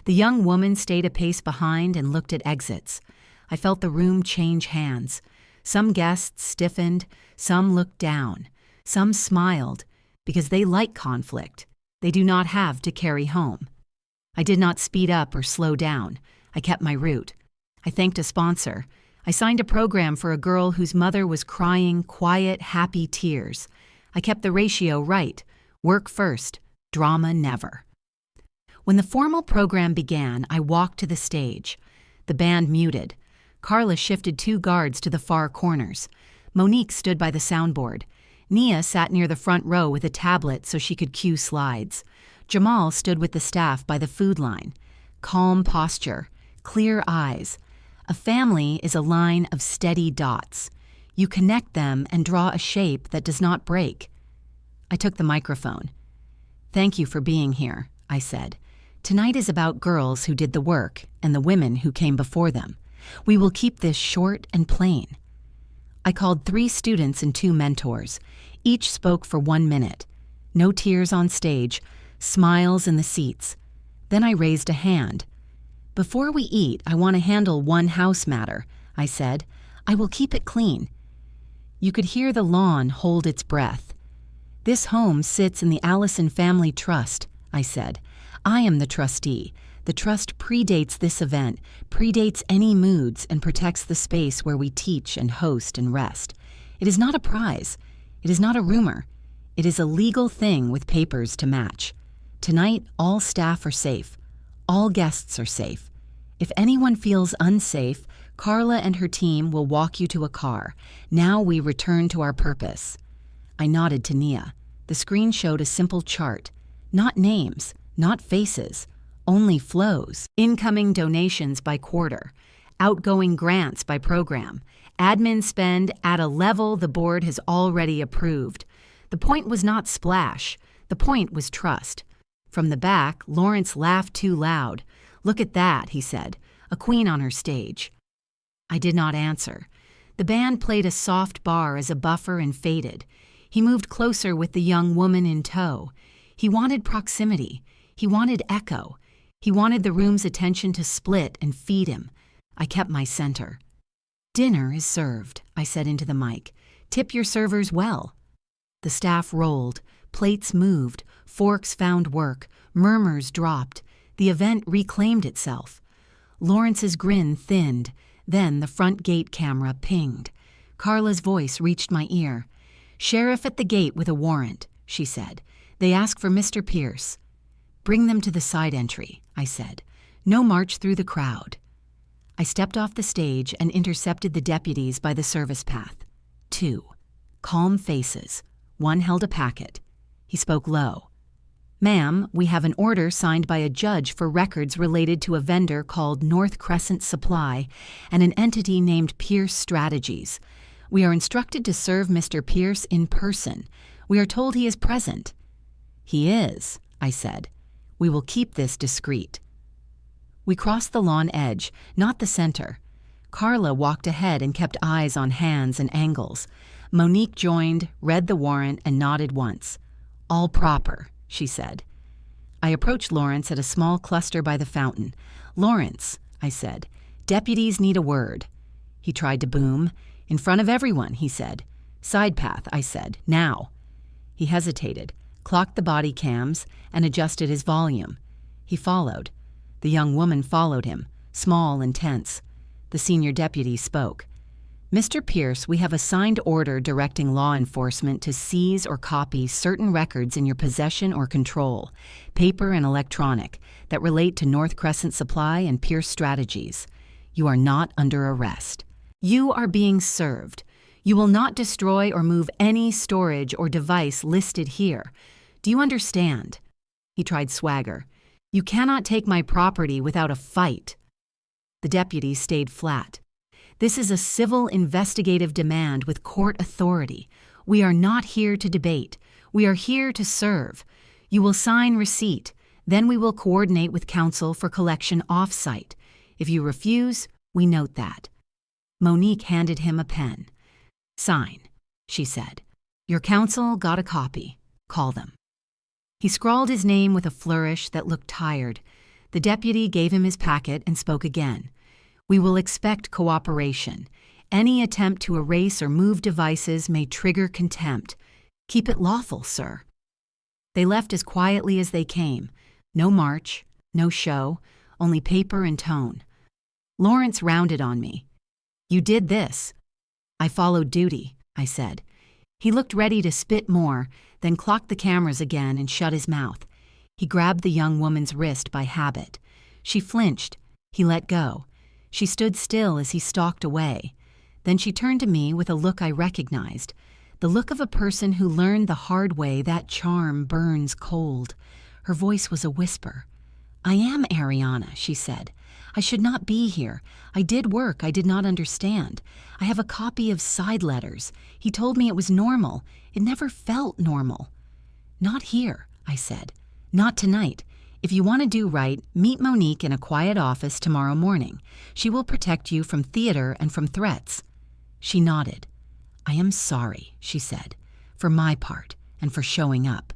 The young woman stayed a pace behind and looked at exits. I felt the room change hands. Some guests stiffened, some looked down, some smiled, because they like conflict. They do not have to carry home. I did not speed up or slow down. I kept my route. I thanked a sponsor. I signed a program for a girl whose mother was crying quiet, happy tears. I kept the ratio right. Work first, drama never. When the formal program began, I walked to the stage. The band muted. Carla shifted 2 guards to the far corners. Monique stood by the soundboard. Nia sat near the front row with a tablet so she could cue slides. Jamal stood with the staff by the food line. Calm posture, clear eyes. A family is a line of steady dots. You connect them and draw a shape that does not break. I took the microphone. Thank you for being here, I said. Tonight is about girls who did the work and the women who came before them. We will keep this short and plain. I called 3 students and 2 mentors. Each spoke for 1 minute. No tears on stage, smiles in the seats. Then I raised a hand. Before we eat, I want to handle one house matter, I said. I will keep it clean. You could hear the lawn hold its breath. This home sits in the Allison Family Trust, I said. I am the trustee. The trust predates this event, predates any moods, and protects the space where we teach and host and rest. It is not a prize. It is not a rumor. It is a legal thing with papers to match. Tonight, all staff are safe. All guests are safe. If anyone feels unsafe, Carla and her team will walk you to a car. Now we return to our purpose. I nodded to Nia. The screen showed a simple chart. Not names, not faces, only flows. Incoming donations by quarter, outgoing grants by program, admin spend at a level the board has already approved. The point was not splash. The point was trust. From the back, Lawrence laughed too loud. Look at that, he said, a queen on her stage. I did not answer. The band played a soft bar as a buffer and faded. He moved closer with the young woman in tow. He wanted proximity. He wanted echo. He wanted the room's attention to split and feed him. I kept my center. Dinner is served, I said into the mic. Tip your servers well. The staff rolled. Plates moved. Forks found work. Murmurs dropped. The event reclaimed itself. Lawrence's grin thinned. Then the front gate camera pinged. Carla's voice reached my ear. Sheriff at the gate with a warrant, she said. They ask for Mr. Pierce. Bring them to the side entry, I said. No march through the crowd. I stepped off the stage and intercepted the deputies by the service path. 2. Calm faces. One held a packet. He spoke low. Ma'am, we have an order signed by a judge for records related to a vendor called North Crescent Supply and an entity named Pierce Strategies. We are instructed to serve Mr. Pierce in person. We are told he is present. He is, I said. We will keep this discreet. We crossed the lawn edge, not the center. Carla walked ahead and kept eyes on hands and angles. Monique joined, read the warrant, and nodded once. All proper, she said. I approached Lawrence at a small cluster by the fountain. Lawrence, I said, deputies need a word. He tried to boom. In front of everyone, he said. Side path, I said, now. He hesitated, clocked the body cams, and adjusted his volume. He followed. The young woman followed him, small and tense. The senior deputy spoke. Mr. Pierce, we have a signed order directing law enforcement to seize or copy certain records in your possession or control, paper and electronic, that relate to North Crescent Supply and Pierce Strategies. You are not under arrest. You are being served. You will not destroy or move any storage or device listed here. Do you understand? He tried swagger. You cannot take my property without a fight. The deputy stayed flat. This is a civil investigative demand with court authority. We are not here to debate. We are here to serve. You will sign receipt. Then we will coordinate with counsel for collection off-site. If you refuse, we note that. Monique handed him a pen. Sign, she said. Your counsel got a copy. Call them. He scrawled his name with a flourish that looked tired. The deputy gave him his packet and spoke again. We will expect cooperation. Any attempt to erase or move devices may trigger contempt. Keep it lawful, sir. They left as quietly as they came. No march, no show, only paper and tone. Lawrence rounded on me. You did this. I followed duty, I said. He looked ready to spit more, then clocked the cameras again and shut his mouth. He grabbed the young woman's wrist by habit. She flinched. He let go. She stood still as he stalked away. Then she turned to me with a look I recognized, the look of a person who learned the hard way that charm burns cold. Her voice was a whisper. I am Ariana, she said. I should not be here. I did work I did not understand. I have a copy of side letters. He told me it was normal. It never felt normal. Not here, I said. Not tonight. If you want to do right, meet Monique in a quiet office tomorrow morning. She will protect you from theater and from threats. She nodded. I am sorry, she said, for my part and for showing up.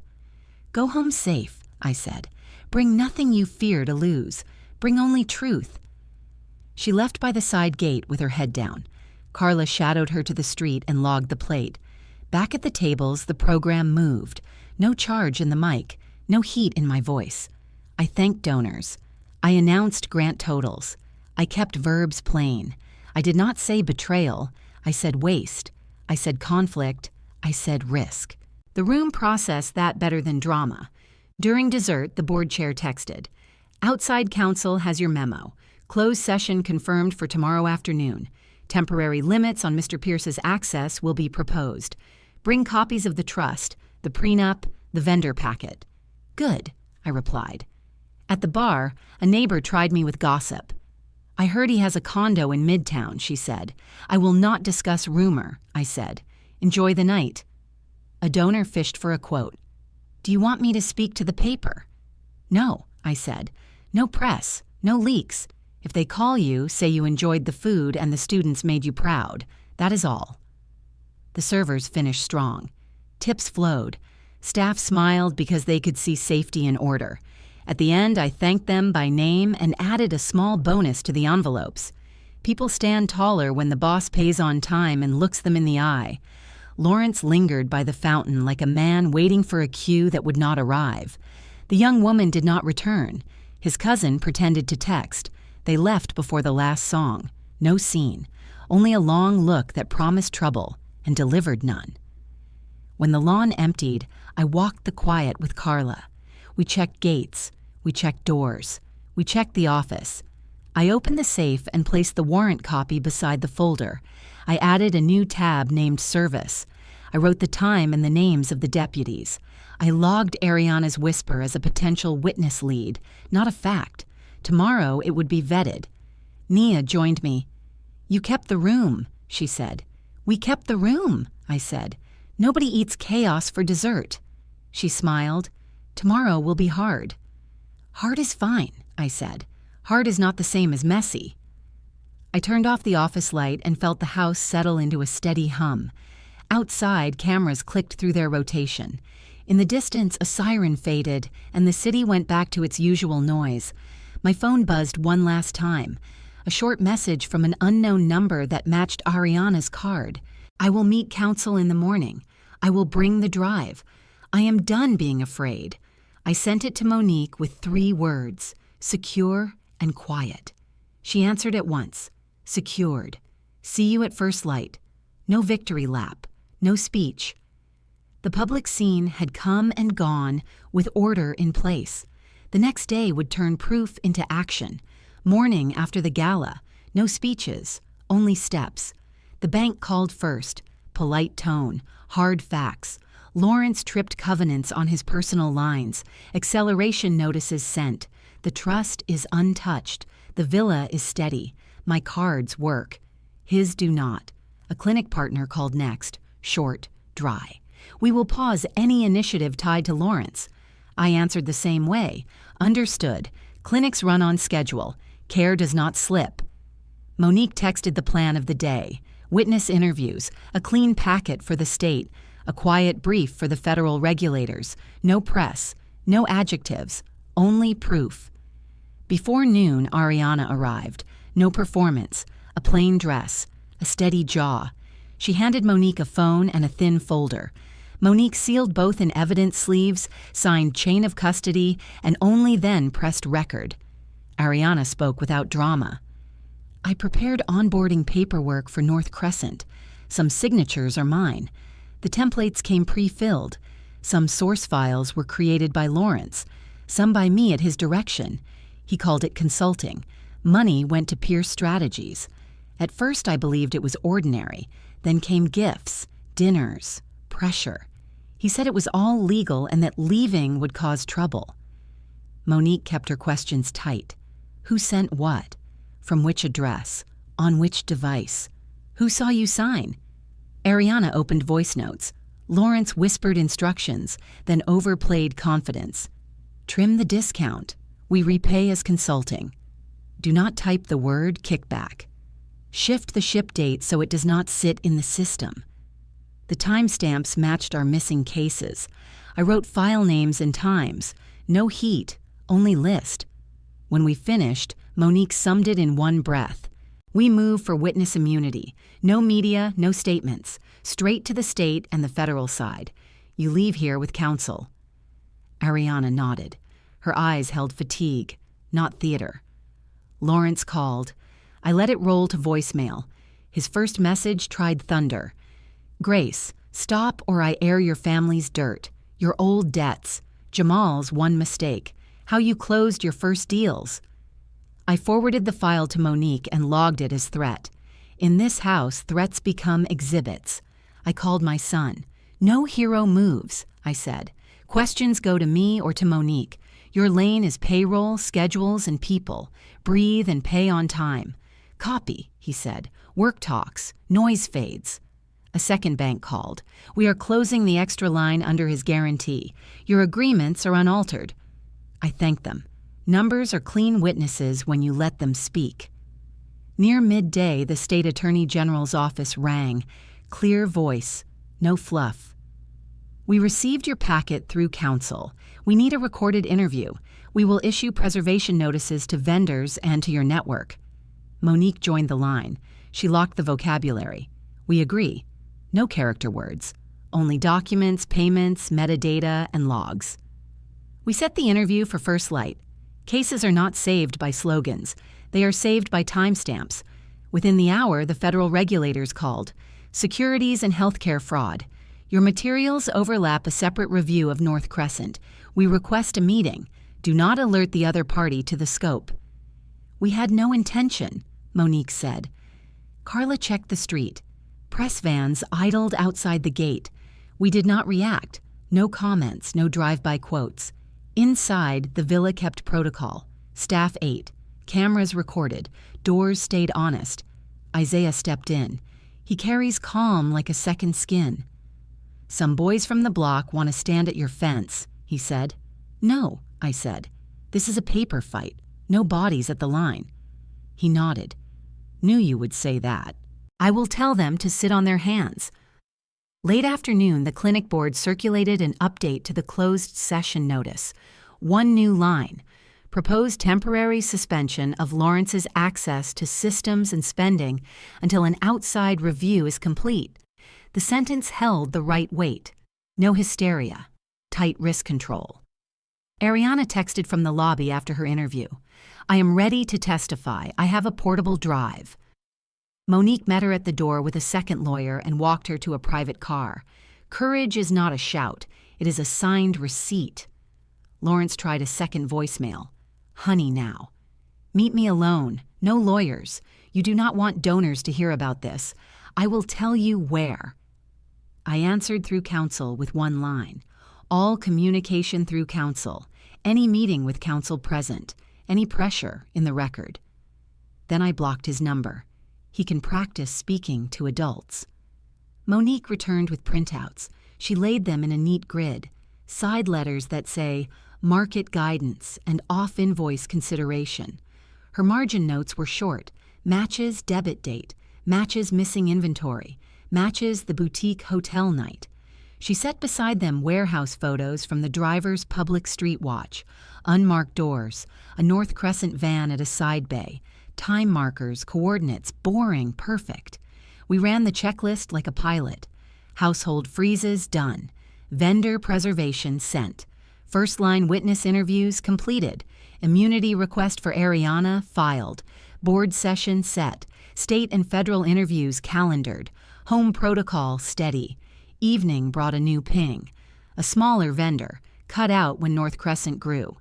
Go home safe, I said. Bring nothing you fear to lose. Bring only truth. She left by the side gate with her head down. Carla shadowed her to the street and logged the plate. Back at the tables, the program moved. No charge in the mic, no heat in my voice. I thanked donors. I announced grant totals. I kept verbs plain. I did not say betrayal. I said waste. I said conflict. I said risk. The room processed that better than drama. During dessert, the board chair texted, Outside counsel has your memo. Closed session confirmed for tomorrow afternoon. Temporary limits on Mr. Pierce's access will be proposed. Bring copies of the trust, the prenup, the vendor packet. Good, I replied. At the bar, a neighbor tried me with gossip. I heard he has a condo in Midtown, she said. I will not discuss rumor, I said. Enjoy the night. A donor fished for a quote. Do you want me to speak to the paper? No, I said. No press, no leaks. If they call you, say you enjoyed the food and the students made you proud. That is all. The servers finished strong. Tips flowed. Staff smiled because they could see safety and order. At the end, I thanked them by name and added a small bonus to the envelopes. People stand taller when the boss pays on time and looks them in the eye. Lawrence lingered by the fountain like a man waiting for a cue that would not arrive. The young woman did not return. His cousin pretended to text. They left before the last song. No scene. Only a long look that promised trouble and delivered none. When the lawn emptied, I walked the quiet with Carla. We checked gates. We checked doors. We checked the office. I opened the safe and placed the warrant copy beside the folder. I added a new tab named Service. I wrote the time and the names of the deputies. I logged Ariana's whisper as a potential witness lead, not a fact. Tomorrow it would be vetted. Nia joined me. You kept the room, she said. We kept the room, I said. Nobody eats chaos for dessert. She smiled. Tomorrow will be hard. Hard is fine, I said. Hard is not the same as messy. I turned off the office light and felt the house settle into a steady hum. Outside, cameras clicked through their rotation. In the distance, a siren faded, and the city went back to its usual noise. My phone buzzed one last time. A short message from an unknown number that matched Ariana's card. I will meet counsel in the morning. I will bring the drive. I am done being afraid. I sent it to Monique with 3 words, secure and quiet. She answered at once, secured. See you at first light. No victory lap. No speech. The public scene had come and gone with order in place. The next day would turn proof into action. Morning after the gala. No speeches. Only steps. The bank called first. Polite tone. Hard facts. Lawrence tripped covenants on his personal lines. Acceleration notices sent. The trust is untouched. The villa is steady. My cards work. His do not. A clinic partner called next. Short. Dry. We will pause any initiative tied to Lawrence. I answered the same way. Understood. Clinics run on schedule. Care does not slip. Monique texted the plan of the day. Witness interviews. A clean packet for the state. A quiet brief for the federal regulators. No press. No adjectives. Only proof. Before noon, Ariana arrived. No performance. A plain dress. A steady jaw. She handed Monique a phone and a thin folder. Monique sealed both in evidence sleeves, signed chain of custody, and only then pressed record. Ariana spoke without drama. I prepared onboarding paperwork for North Crescent. Some signatures are mine. The templates came pre-filled. Some source files were created by Lawrence, some by me at his direction. He called it consulting. Money went to Pierce Strategies. At first I believed it was ordinary. Then came gifts, dinners, pressure. He said it was all legal and that leaving would cause trouble. Monique kept her questions tight. Who sent what? From which address? On which device? Who saw you sign? Ariana opened voice notes. Lawrence whispered instructions, then overplayed confidence. Trim the discount. We repay as consulting. Do not type the word kickback. Shift the ship date so it does not sit in the system. The timestamps matched our missing cases. I wrote file names and times. No heat, only list. When we finished, Monique summed it in one breath. We move for witness immunity. No media, no statements. Straight to the state and the federal side. You leave here with counsel. Ariana nodded. Her eyes held fatigue, not theater. Lawrence called. I let it roll to voicemail. His first message tried thunder. Grace, stop or I air your family's dirt. Your old debts. Jamal's one mistake. How you closed your first deals. I forwarded the file to Monique and logged it as threat. In this house, threats become exhibits. I called my son. No hero moves, I said. Questions go to me or to Monique. Your lane is payroll, schedules, and people. Breathe and pay on time. Copy, he said. Work talks. Noise fades. A second bank called. We are closing the extra line under his guarantee. Your agreements are unaltered. I thanked them. Numbers are clean witnesses when you let them speak. Near midday, the state attorney general's office rang. Clear voice. No fluff. We received your packet through counsel. We need a recorded interview. We will issue preservation notices to vendors and to your network. Monique joined the line. She locked the vocabulary. We agree. No character words. Only documents, payments, metadata, and logs. We set the interview for first light. Cases are not saved by slogans. They are saved by timestamps. Within the hour, the federal regulators called. Securities and healthcare fraud. Your materials overlap a separate review of North Crescent. We request a meeting. Do not alert the other party to the scope. We had no intention, Monique said. Carla checked the street. Press vans idled outside the gate. We did not react. No comments, no drive-by quotes. Inside, the villa kept protocol. Staff ate. Cameras recorded. Doors stayed honest. Isaiah stepped in. He carries calm like a second skin. Some boys from the block want to stand at your fence, he said. No, I said. This is a paper fight. No bodies at the line. He nodded. Knew you would say that. I will tell them to sit on their hands. Late afternoon, the clinic board circulated an update to the closed session notice. One new line. Proposed temporary suspension of Lawrence's access to systems and spending until an outside review is complete. The sentence held the right weight. No hysteria. Tight risk control. Ariana texted from the lobby after her interview. I am ready to testify. I have a portable drive. Monique met her at the door with a second lawyer and walked her to a private car. Courage is not a shout. It is a signed receipt. Lawrence tried a second voicemail. Honey now. Meet me alone. No lawyers. You do not want donors to hear about this. I will tell you where. I answered through counsel with one line. All communication through counsel. Any meeting with counsel present. Any pressure in the record. Then I blocked his number. He can practice speaking to adults. Monique returned with printouts. She laid them in a neat grid. Side letters that say, market guidance and off-invoice consideration. Her margin notes were short. Matches debit date. Matches missing inventory. Matches the boutique hotel night. She set beside them warehouse photos from the driver's public street watch. Unmarked doors. A North Crescent van at a side bay. Time markers, coordinates, boring, perfect. We ran the checklist like a pilot. Household freezes, done. Vendor preservation, sent. First-line witness interviews, completed. Immunity request for Ariana, filed. Board session, set. State and federal interviews, calendared. Home protocol, steady. Evening brought a new ping. A smaller vendor, cut out when North Crescent grew.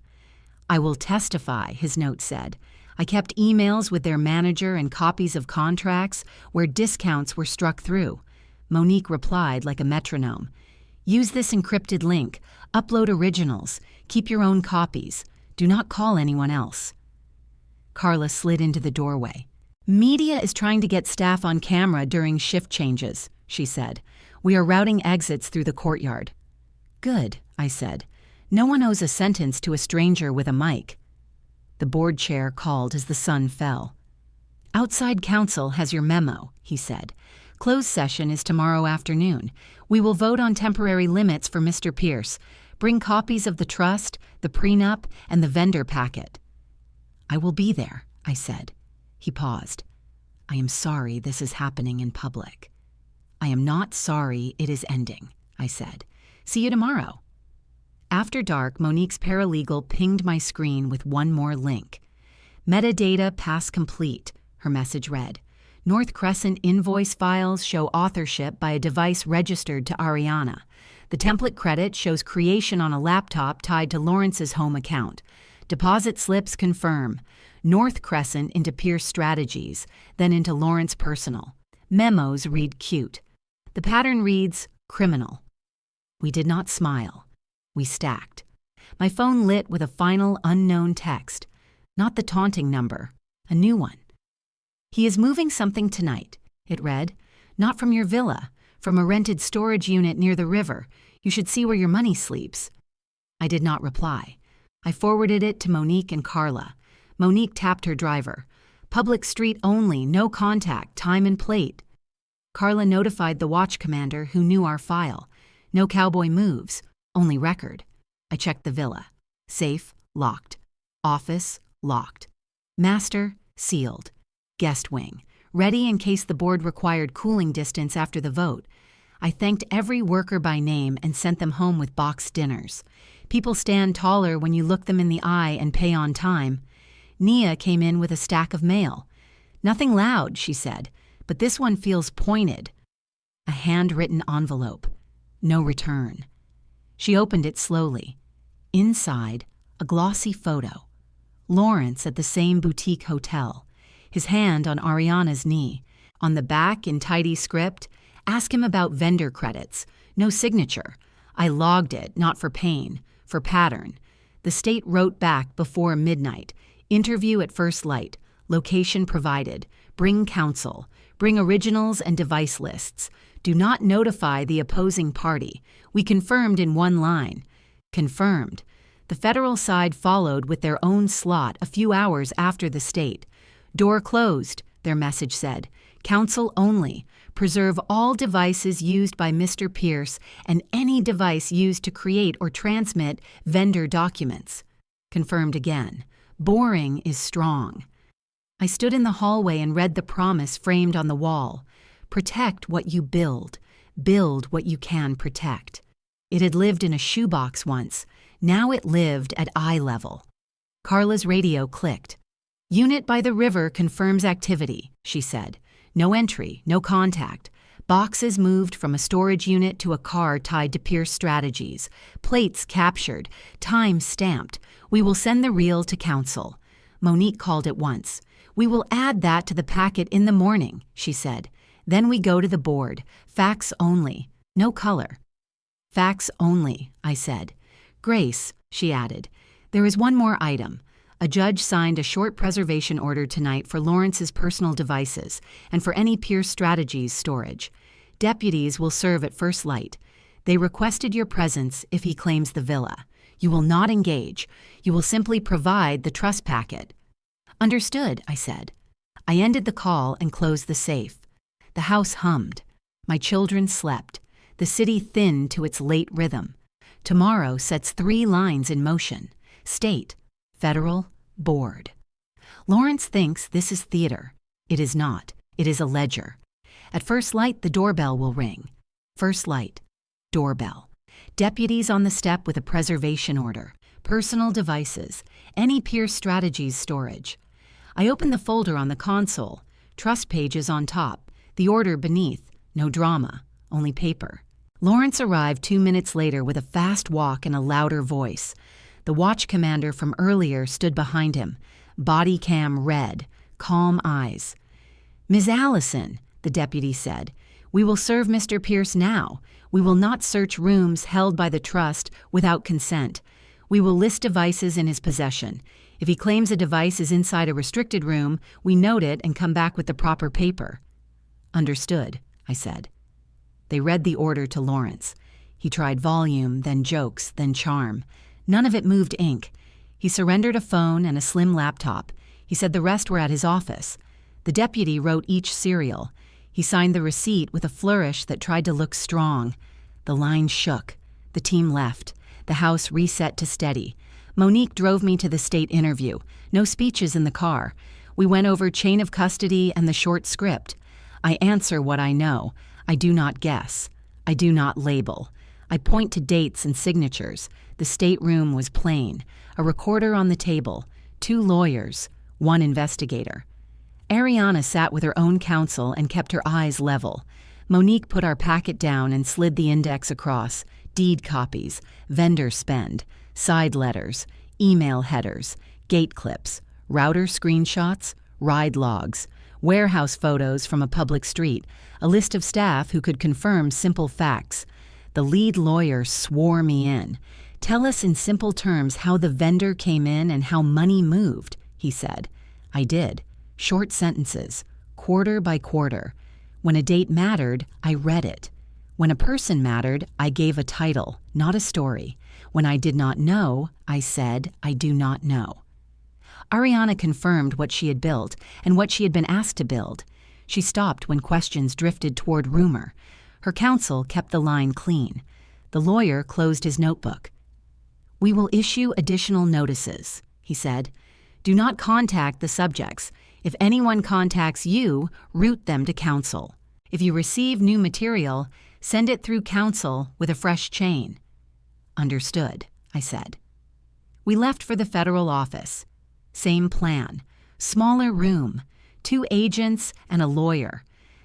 I will testify, his note said. I kept emails with their manager and copies of contracts where discounts were struck through. Monique replied like a metronome. Use this encrypted link. Upload originals. Keep your own copies. Do not call anyone else. Carla slid into the doorway. Media is trying to get staff on camera during shift changes, she said. We are routing exits through the courtyard. Good, I said. No one owes a sentence to a stranger with a mic. The board chair called as the sun fell. Outside counsel has your memo, he said. Closed session is tomorrow afternoon. We will vote on temporary limits for Mr. Pierce. Bring copies of the trust, the prenup, and the vendor packet. I will be there, I said. He paused. I am sorry this is happening in public. I am not sorry it is ending, I said. See you tomorrow. After dark, Monique's paralegal pinged my screen with one more link. Metadata pass complete, her message read. North Crescent invoice files show authorship by a device registered to Ariana. The template credit shows creation on a laptop tied to Lawrence's home account. Deposit slips confirm. North Crescent into Pierce Strategies, then into Lawrence Personal. Memos read cute. The pattern reads criminal. We did not smile. We stacked. My phone lit with a final unknown text. Not the taunting number. A new one. He is moving something tonight, it read. Not from your villa, from a rented storage unit near the river. You should see where your money sleeps. I did not reply. I forwarded it to Monique and Carla. Monique tapped her driver. Public street only, no contact, time and plate. Carla notified the watch commander who knew our file. No cowboy moves, only record. I checked the villa. Safe, locked. Office, locked. Master, sealed. Guest wing, ready in case the board required cooling distance after the vote. I thanked every worker by name and sent them home with boxed dinners. People stand taller when you look them in the eye and pay on time. Nia came in with a stack of mail. Nothing loud, she said, but this one feels pointed. A handwritten envelope. No return. She opened it slowly. Inside, a glossy photo. Lawrence at the same boutique hotel. His hand on Ariana's knee. On the back, in tidy script, ask him about vendor credits. No signature. I logged it, not for pain, for pattern. The state wrote back before midnight. Interview at first light. Location provided. Bring counsel. Bring originals and device lists. Do not notify the opposing party. We confirmed in one line. Confirmed. The federal side followed with their own slot a few hours after the state. Door closed, their message said. Counsel only. Preserve all devices used by Mr. Pierce and any device used to create or transmit vendor documents. Confirmed again. Boring is strong. I stood in the hallway and read the promise framed on the wall. Protect what you build. Build what you can protect. It had lived in a shoebox once. Now it lived at eye level. Carla's radio clicked. Unit by the river confirms activity, she said. No entry, no contact. Boxes moved from a storage unit to a car tied to Pierce Strategies. Plates captured. Time stamped. We will send the reel to counsel. Monique called at once. We will add that to the packet in the morning, she said. Then we go to the board. Fax only. No color. Fax only, I said. Grace, she added. There is one more item. A judge signed a short preservation order tonight for Lawrence's personal devices and for any Pierce Strategies storage. Deputies will serve at first light. They requested your presence if he claims the villa. You will not engage. You will simply provide the trust packet. Understood, I said. I ended the call and closed the safe. The house hummed. My children slept. The city thinned to its late rhythm. Tomorrow sets 3 lines in motion. State, federal, board. Lawrence thinks this is theater. It is not. It is a ledger. At first light, the doorbell will ring. First light. Doorbell. Deputies on the step with a preservation order. Personal devices. Any Pierce Strategies storage. I opened the folder on the console. Trust pages on top. The order beneath. No drama. Only paper. Lawrence arrived 2 minutes later with a fast walk and a louder voice. The watch commander from earlier stood behind him, body cam red, calm eyes. Ms. Allison, the deputy said, we will serve Mr. Pierce now. We will not search rooms held by the trust without consent. We will list devices in his possession. If he claims a device is inside a restricted room, we note it and come back with the proper paper." "Understood," I said. They read the order to Lawrence. He tried volume, then jokes, then charm. None of it moved ink. He surrendered a phone and a slim laptop. He said the rest were at his office. The deputy wrote each serial. He signed the receipt with a flourish that tried to look strong. The line shook. The team left. The house reset to steady. Monique drove me to the state interview. No speeches in the car. We went over chain of custody and the short script. I answer what I know. I do not guess. I do not label. I point to dates and signatures. The stateroom was plain. A recorder on the table. 2 lawyers. 1 investigator. Ariana sat with her own counsel and kept her eyes level. Monique put our packet down and slid the index across. Deed copies, vendor spend, side letters, email headers, gate clips, router screenshots, ride logs, warehouse photos from a public street, a list of staff who could confirm simple facts. The lead lawyer swore me in. "Tell us in simple terms how the vendor came in and how money moved," he said. I did. Short sentences, quarter by quarter. When a date mattered, I read it. When a person mattered, I gave a title, not a story. When I did not know, I said, "I do not know." Ariana confirmed what she had built and what she had been asked to build. She stopped when questions drifted toward rumor. Her counsel kept the line clean. The lawyer closed his notebook. "We will issue additional notices," he said. "Do not contact the subjects. If anyone contacts you, route them to counsel. If you receive new material, send it through counsel with a fresh chain." "Understood," I said. We left for the federal office. Same plan. Smaller room. 2 agents and a lawyer.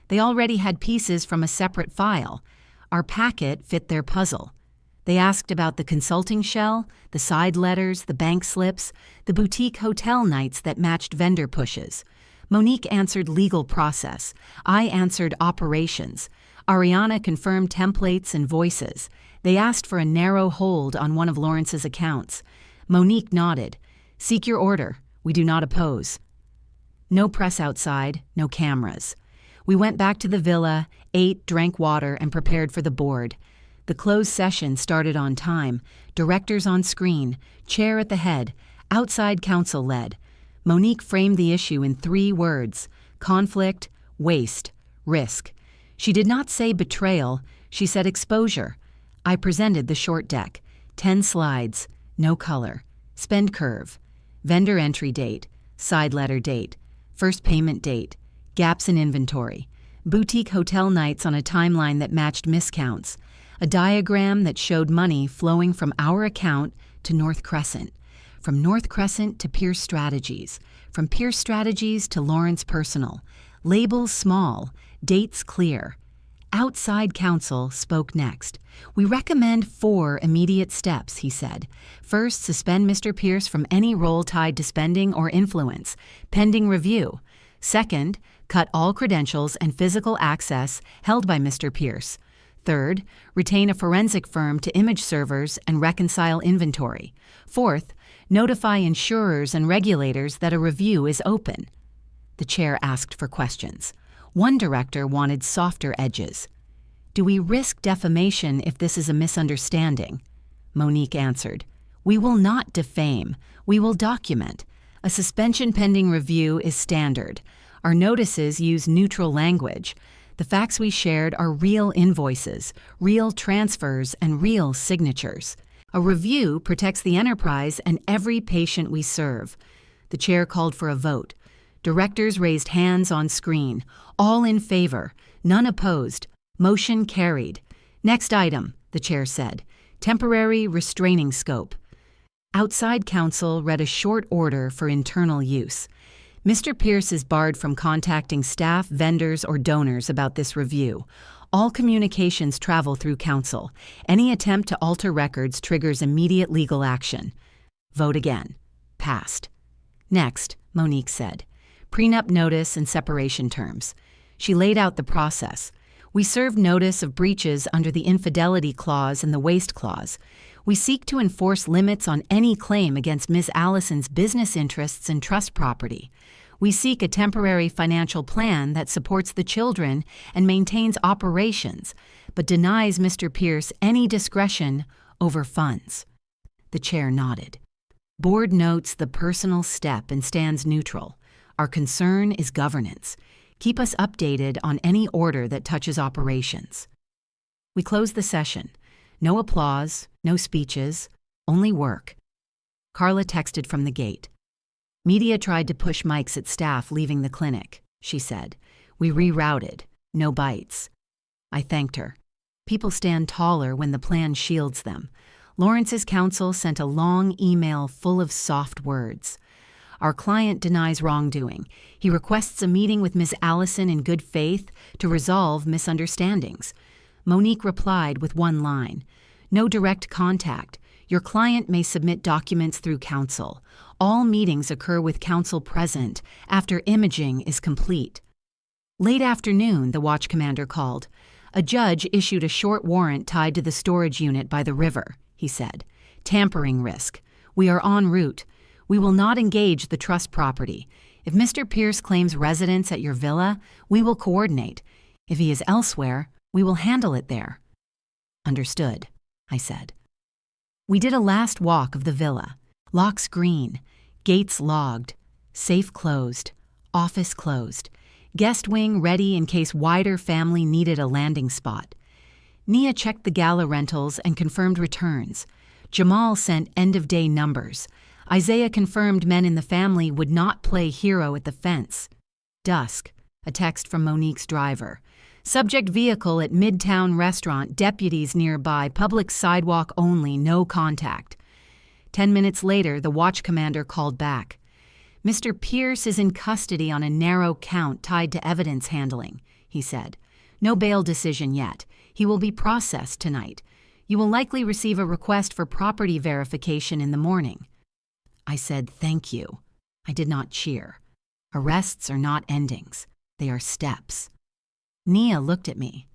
They already had pieces from a separate file. Our packet fit their puzzle. They asked about the consulting shell, the side letters, the bank slips, the boutique hotel nights that matched vendor pushes. Monique answered legal process. I answered operations. Ariana confirmed templates and voices. They asked for a narrow hold on one of Lawrence's accounts. Monique nodded. "Seek your order. We do not oppose." No press outside, no cameras. We went back to the villa, ate, drank water, and prepared for the board. The closed session started on time, directors on screen, chair at the head, outside counsel led. Monique framed the issue in 3 words: conflict, waste, risk. She did not say betrayal, she said exposure. I presented the short deck, 10 slides, no color, spend curve, vendor entry date, side letter date, first payment date, gaps in inventory, boutique hotel nights on a timeline that matched miscounts, a diagram that showed money flowing from our account to North Crescent, from North Crescent to Pierce Strategies, from Pierce Strategies to Lawrence Personal, labels small, dates clear. Outside counsel spoke next. "We recommend 4 immediate steps," he said. "First, suspend Mr. Pierce from any role tied to spending or influence, pending review. Second, cut all credentials and physical access held by Mr. Pierce. Third, retain a forensic firm to image servers and reconcile inventory. Fourth, notify insurers and regulators that a review is open." The chair asked for questions. One director wanted softer edges. "Do we risk defamation if this is a misunderstanding?" Monique answered, "We will not defame. We will document. A suspension pending review is standard. Our notices use neutral language. The facts we shared are real invoices, real transfers, and real signatures. A review protects the enterprise and every patient we serve." The chair called for a vote. Directors raised hands on screen. All in favor. None opposed. Motion carried. "Next item," the chair said. "Temporary restraining scope." Outside counsel read a short order for internal use. Mr. Pierce is barred from contacting staff, vendors, or donors about this review. All communications travel through counsel. Any attempt to alter records triggers immediate legal action. Vote again. Passed. "Next," Monique said. "Prenup notice and separation terms." She laid out the process. We serve notice of breaches under the infidelity clause and the waste clause. We seek to enforce limits on any claim against Miss Allison's business interests and trust property. We seek a temporary financial plan that supports the children and maintains operations, but denies Mr. Pierce any discretion over funds. The chair nodded. Board notes the personal step and stands neutral. Our concern is governance. Keep us updated on any order that touches operations. We closed the session. No applause, no speeches, only work. Carla texted from the gate. Media tried to push mics at staff leaving the clinic, she said. We rerouted. No bites. I thanked her. People stand taller when the plan shields them. Lawrence's counsel sent a long email full of soft words. Our client denies wrongdoing. He requests a meeting with Miss Allison in good faith to resolve misunderstandings. Monique replied with one line. No direct contact. Your client may submit documents through counsel. All meetings occur with counsel present after imaging is complete. Late afternoon, the watch commander called. A judge issued a short warrant tied to the storage unit by the river, he said. Tampering risk. We are en route. We will not engage the trust property. If Mr. Pierce claims residence at your villa, we will coordinate. If he is elsewhere, we will handle it there. Understood, I said. We did a last walk of the villa. Locks green, gates logged, safe closed, office closed, guest wing ready in case wider family needed a landing spot. Nia checked the gala rentals and confirmed returns. Jamal sent end-of-day numbers. Isaiah confirmed men in the family would not play hero at the fence. Dusk, a text from Monique's driver. Subject vehicle at Midtown restaurant, deputies nearby, public sidewalk only, no contact. 10 minutes later, the watch commander called back. Mr. Pierce is in custody on a narrow count tied to evidence handling, he said. No bail decision yet. He will be processed tonight. You will likely receive a request for property verification in the morning. I said thank you. I did not cheer. Arrests are not endings. They are steps. Nia looked at me.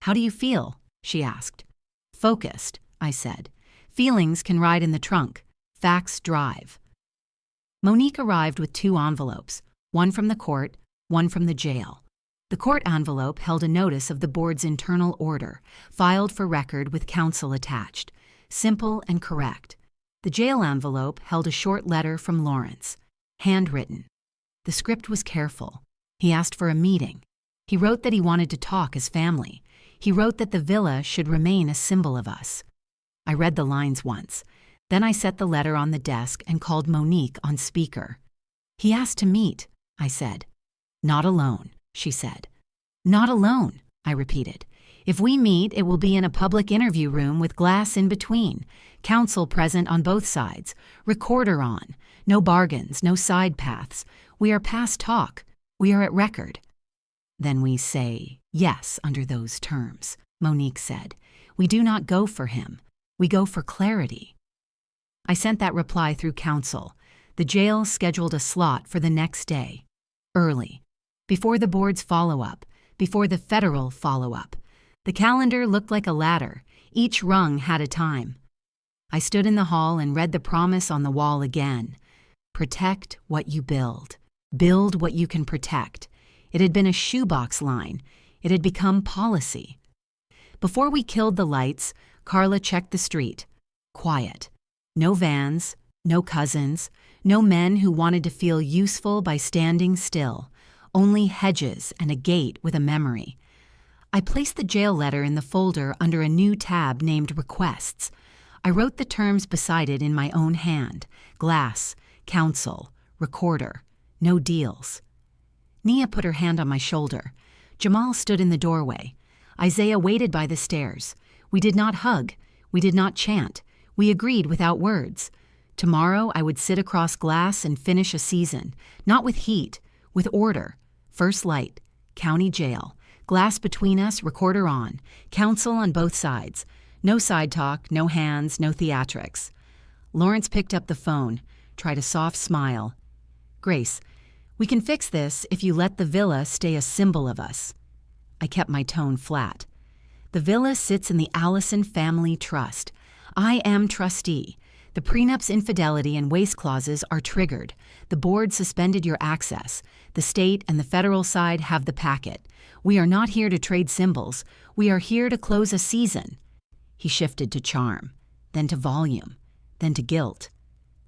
How do you feel? She asked. Focused, I said. Feelings can ride in the trunk. Facts drive. Monique arrived with 2 envelopes, one from the court, one from the jail. The court envelope held a notice of the board's internal order, filed for record with counsel attached. Simple and correct. The jail envelope held a short letter from Lawrence, handwritten. The script was careful. He asked for a meeting. He wrote that he wanted to talk as family. He wrote that the villa should remain a symbol of us. I read the lines once. Then I set the letter on the desk and called Monique on speaker. He asked to meet, I said. Not alone, she said. Not alone, I repeated. If we meet, it will be in a public interview room with glass in between, counsel present on both sides, recorder on, no bargains, no side paths. We are past talk. We are at record. Then we say yes under those terms, Monique said. We do not go for him. We go for clarity. I sent that reply through counsel. The jail scheduled a slot for the next day, early, before the board's follow-up, before the federal follow-up. The calendar looked like a ladder. Each rung had a time. I stood in the hall and read the promise on the wall again. Protect what you build. Build what you can protect. It had been a shoebox line. It had become policy. Before we killed the lights, Carla checked the street. Quiet. No vans, no cousins, no men who wanted to feel useful by standing still. Only hedges and a gate with a memory. I placed the jail letter in the folder under a new tab named Requests. I wrote the terms beside it in my own hand. Glass, counsel, recorder, no deals. Nia put her hand on my shoulder. Jamal stood in the doorway. Isaiah waited by the stairs. We did not hug. We did not chant. We agreed without words. Tomorrow I would sit across glass and finish a season, not with heat, with order. First light, county jail. Glass between us, recorder on. Counsel on both sides. No side talk, no hands, no theatrics. Lawrence picked up the phone, tried a soft smile. Grace, we can fix this if you let the villa stay a symbol of us. I kept my tone flat. The villa sits in the Allison Family Trust. I am trustee. The prenup's infidelity and waste clauses are triggered. The board suspended your access. The state and the federal side have the packet. We are not here to trade symbols. We are here to close a season. He shifted to charm, then to volume, then to guilt.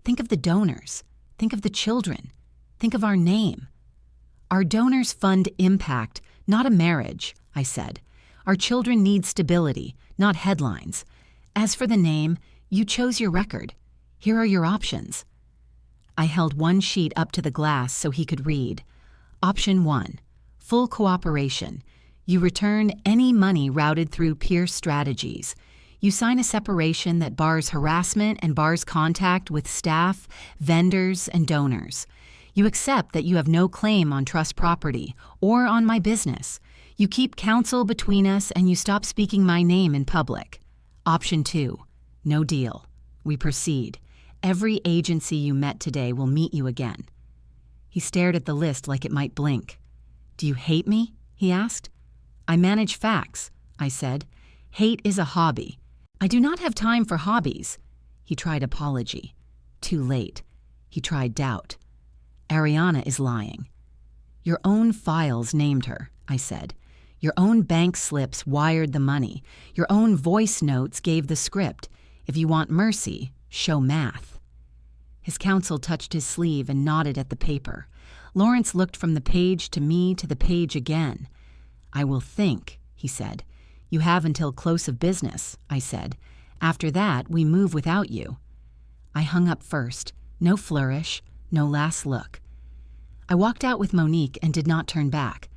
Think of the donors. Think of the children. Think of our name. Our donors fund impact, not a marriage, I said. Our children need stability, not headlines. As for the name, you chose your record. Here are your options. I held one sheet up to the glass so he could read. Option 1, full cooperation. You return any money routed through Pierce Strategies. You sign a separation that bars harassment and bars contact with staff, vendors, and donors. You accept that you have no claim on trust property or on my business. You keep counsel between us and you stop speaking my name in public. Option 2, no deal. We proceed. Every agency you met today will meet you again. He stared at the list like it might blink. Do you hate me? He asked. I manage facts, I said. Hate is a hobby. I do not have time for hobbies. He tried apology. Too late. He tried doubt. Ariana is lying. Your own files named her, I said. Your own bank slips wired the money. Your own voice notes gave the script. If you want mercy, show math. His counsel touched his sleeve and nodded at the paper. Lawrence looked from the page to me to the page again. I will think, he said. You have until close of business, I said. After that, we move without you. I hung up first. No flourish, no last look. I walked out with Monique and did not turn back.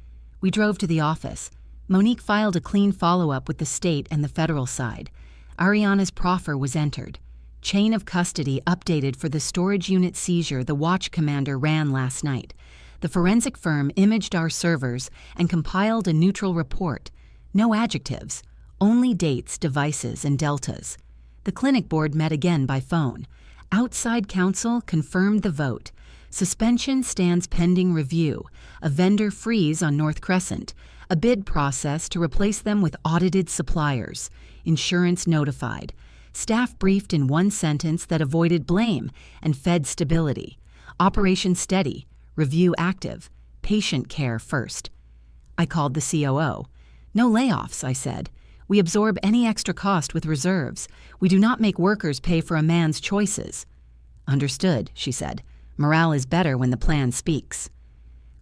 We drove to the office. Monique filed a clean follow-up with the state and the federal side. Ariana's proffer was entered. Chain of custody updated for the storage unit seizure the watch commander ran last night. The forensic firm imaged our servers and compiled a neutral report. No adjectives, only dates, devices, and deltas. The clinic board met again by phone. Outside counsel confirmed the vote. Suspension stands pending review. A vendor freeze on North Crescent. A bid process to replace them with audited suppliers. Insurance notified. Staff briefed in one sentence that avoided blame and fed stability. Operation steady. Review active. Patient care first. I called the COO. No layoffs, I said. We absorb any extra cost with reserves. We do not make workers pay for a man's choices. Understood, she said. Morale is better when the plan speaks.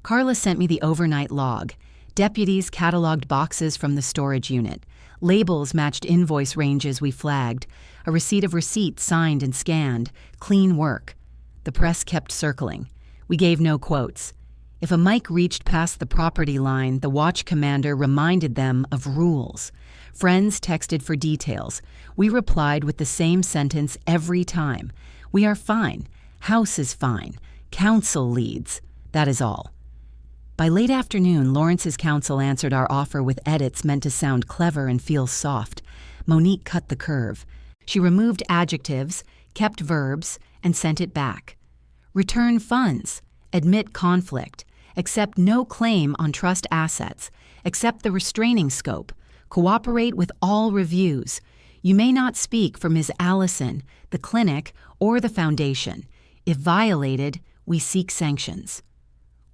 Carla sent me the overnight log. Deputies cataloged boxes from the storage unit. Labels matched invoice ranges we flagged. A receipt of receipts signed and scanned. Clean work. The press kept circling. We gave no quotes. If a mic reached past the property line, the watch commander reminded them of rules. Friends texted for details. We replied with the same sentence every time. We are fine. House is fine. Counsel leads. That is all. By late afternoon, Lawrence's counsel answered our offer with edits meant to sound clever and feel soft. Monique cut the curve. She removed adjectives, kept verbs, and sent it back. Return funds. Admit conflict. Accept no claim on trust assets. Accept the restraining scope. Cooperate with all reviews. You may not speak for Ms. Allison, the clinic, or the foundation. If violated, we seek sanctions.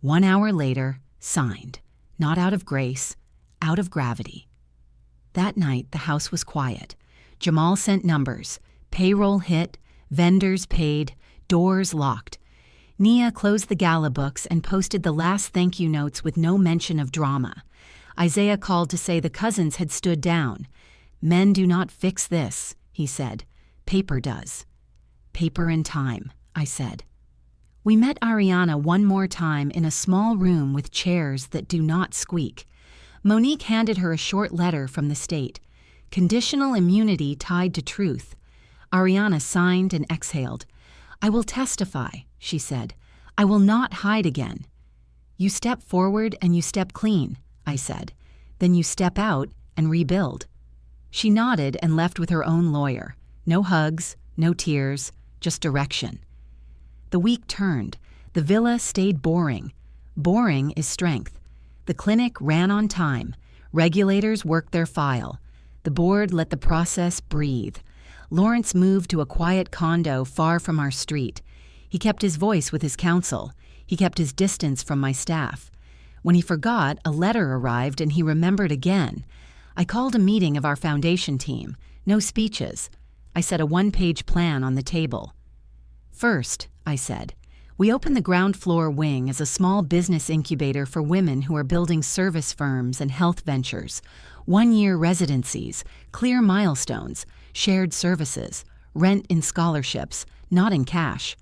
1 hour later, signed. Not out of grace, out of gravity. That night, the house was quiet. Jamal sent numbers. Payroll hit, vendors paid, doors locked. Nia closed the gala books and posted the last thank you notes with no mention of drama. Isaiah called to say the cousins had stood down. Men do not fix this, he said. Paper does. Paper and time, I said. We met Ariana one more time in a small room with chairs that do not squeak. Monique handed her a short letter from the state. Conditional immunity tied to truth. Ariana signed and exhaled. I will testify, she said. I will not hide again. You step forward and you step clean, I said. Then you step out and rebuild. She nodded and left with her own lawyer. No hugs, no tears, just direction. The week turned. The villa stayed boring. Boring is strength. The clinic ran on time. Regulators worked their file. The board let the process breathe. Lawrence moved to a quiet condo far from our street. He kept his voice with his counsel. He kept his distance from my staff. When he forgot, a letter arrived and he remembered again. I called a meeting of our foundation team. No speeches. I set a one-page plan on the table. First, I said, we open the ground floor wing as a small business incubator for women who are building service firms and health ventures, 1-year residencies, clear milestones, shared services, rent in scholarships, not in cash.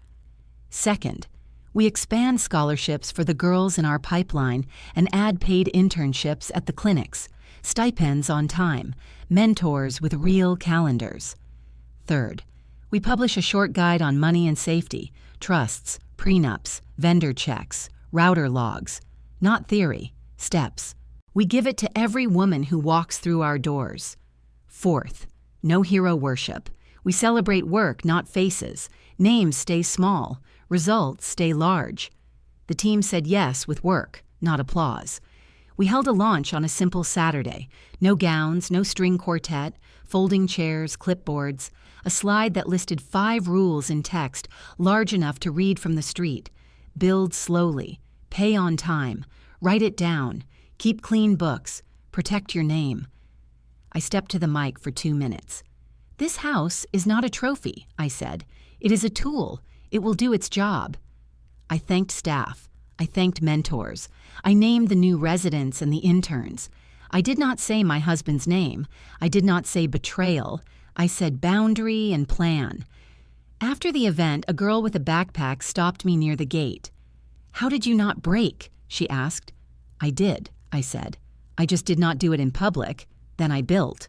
Second, we expand scholarships for the girls in our pipeline and add paid internships at the clinics, stipends on time, mentors with real calendars. Third, we publish a short guide on money and safety, trusts, prenups, vendor checks, router logs, not theory, steps. We give it to every woman who walks through our doors. Fourth, no hero worship. We celebrate work, not faces. Names stay small. Results stay large. The team said yes with work, not applause. We held a launch on a simple Saturday. No gowns, no string quartet, folding chairs, clipboards, a slide that listed 5 rules in text, large enough to read from the street. Build slowly, pay on time, write it down, keep clean books, protect your name. I stepped to the mic for 2 minutes. This house is not a trophy, I said. It is a tool. It will do its job. I thanked staff. I thanked mentors. I named the new residents and the interns. I did not say my husband's name. I did not say betrayal. I said boundary and plan. After the event, a girl with a backpack stopped me near the gate. "How did you not break?" she asked. "I did," I said. "I just did not do it in public. Then I built."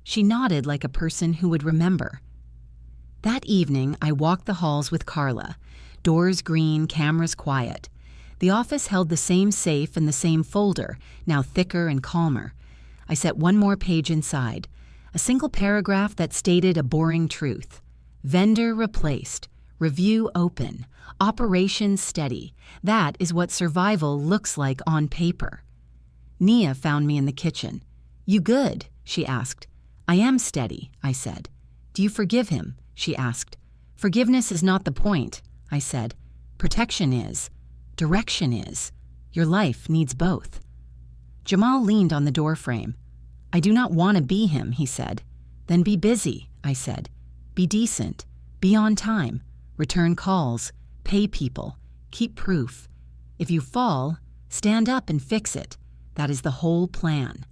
She nodded like a person who would remember. That evening, I walked the halls with Carla. Doors green, cameras quiet. The office held the same safe and the same folder, now thicker and calmer. I set one more page inside, a single paragraph that stated a boring truth. Vendor replaced, review open, operation steady. That is what survival looks like on paper. Nia found me in the kitchen. "You good?" she asked. "I am steady," I said. "Do you forgive him?" she asked. "Forgiveness is not the point," I said. "Protection is. Direction is. Your life needs both." Jamal leaned on the doorframe. "I do not want to be him," he said. "Then be busy," I said. "Be decent. Be on time. Return calls. Pay people. Keep proof. If you fall, stand up and fix it. That is the whole plan."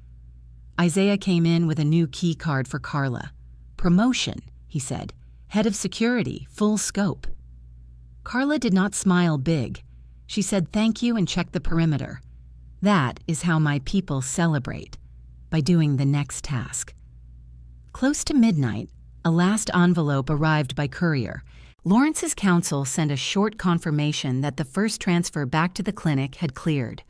Isaiah came in with a new key card for Carla. "Promotion," he said. "Head of security, full scope." Carla did not smile big. She said thank you and checked the perimeter. That is how my people celebrate, by doing the next task. Close to midnight, a last envelope arrived by courier. Lawrence's counsel sent a short confirmation that the first transfer back to the clinic had cleared.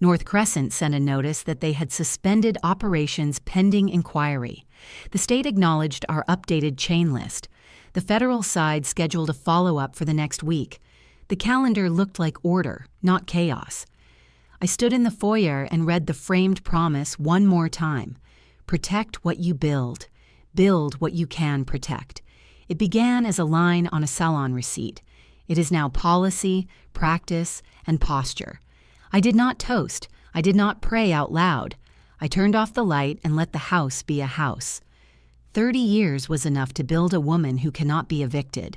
North Crescent sent a notice that they had suspended operations pending inquiry. The state acknowledged our updated chain list. The federal side scheduled a follow-up for the next week. The calendar looked like order, not chaos. I stood in the foyer and read the framed promise one more time. Protect what you build. Build what you can protect. It began as a line on a salon receipt. It is now policy, practice, and posture. I did not toast. I did not pray out loud. I turned off the light and let the house be a house. 30 years was enough to build a woman who cannot be evicted.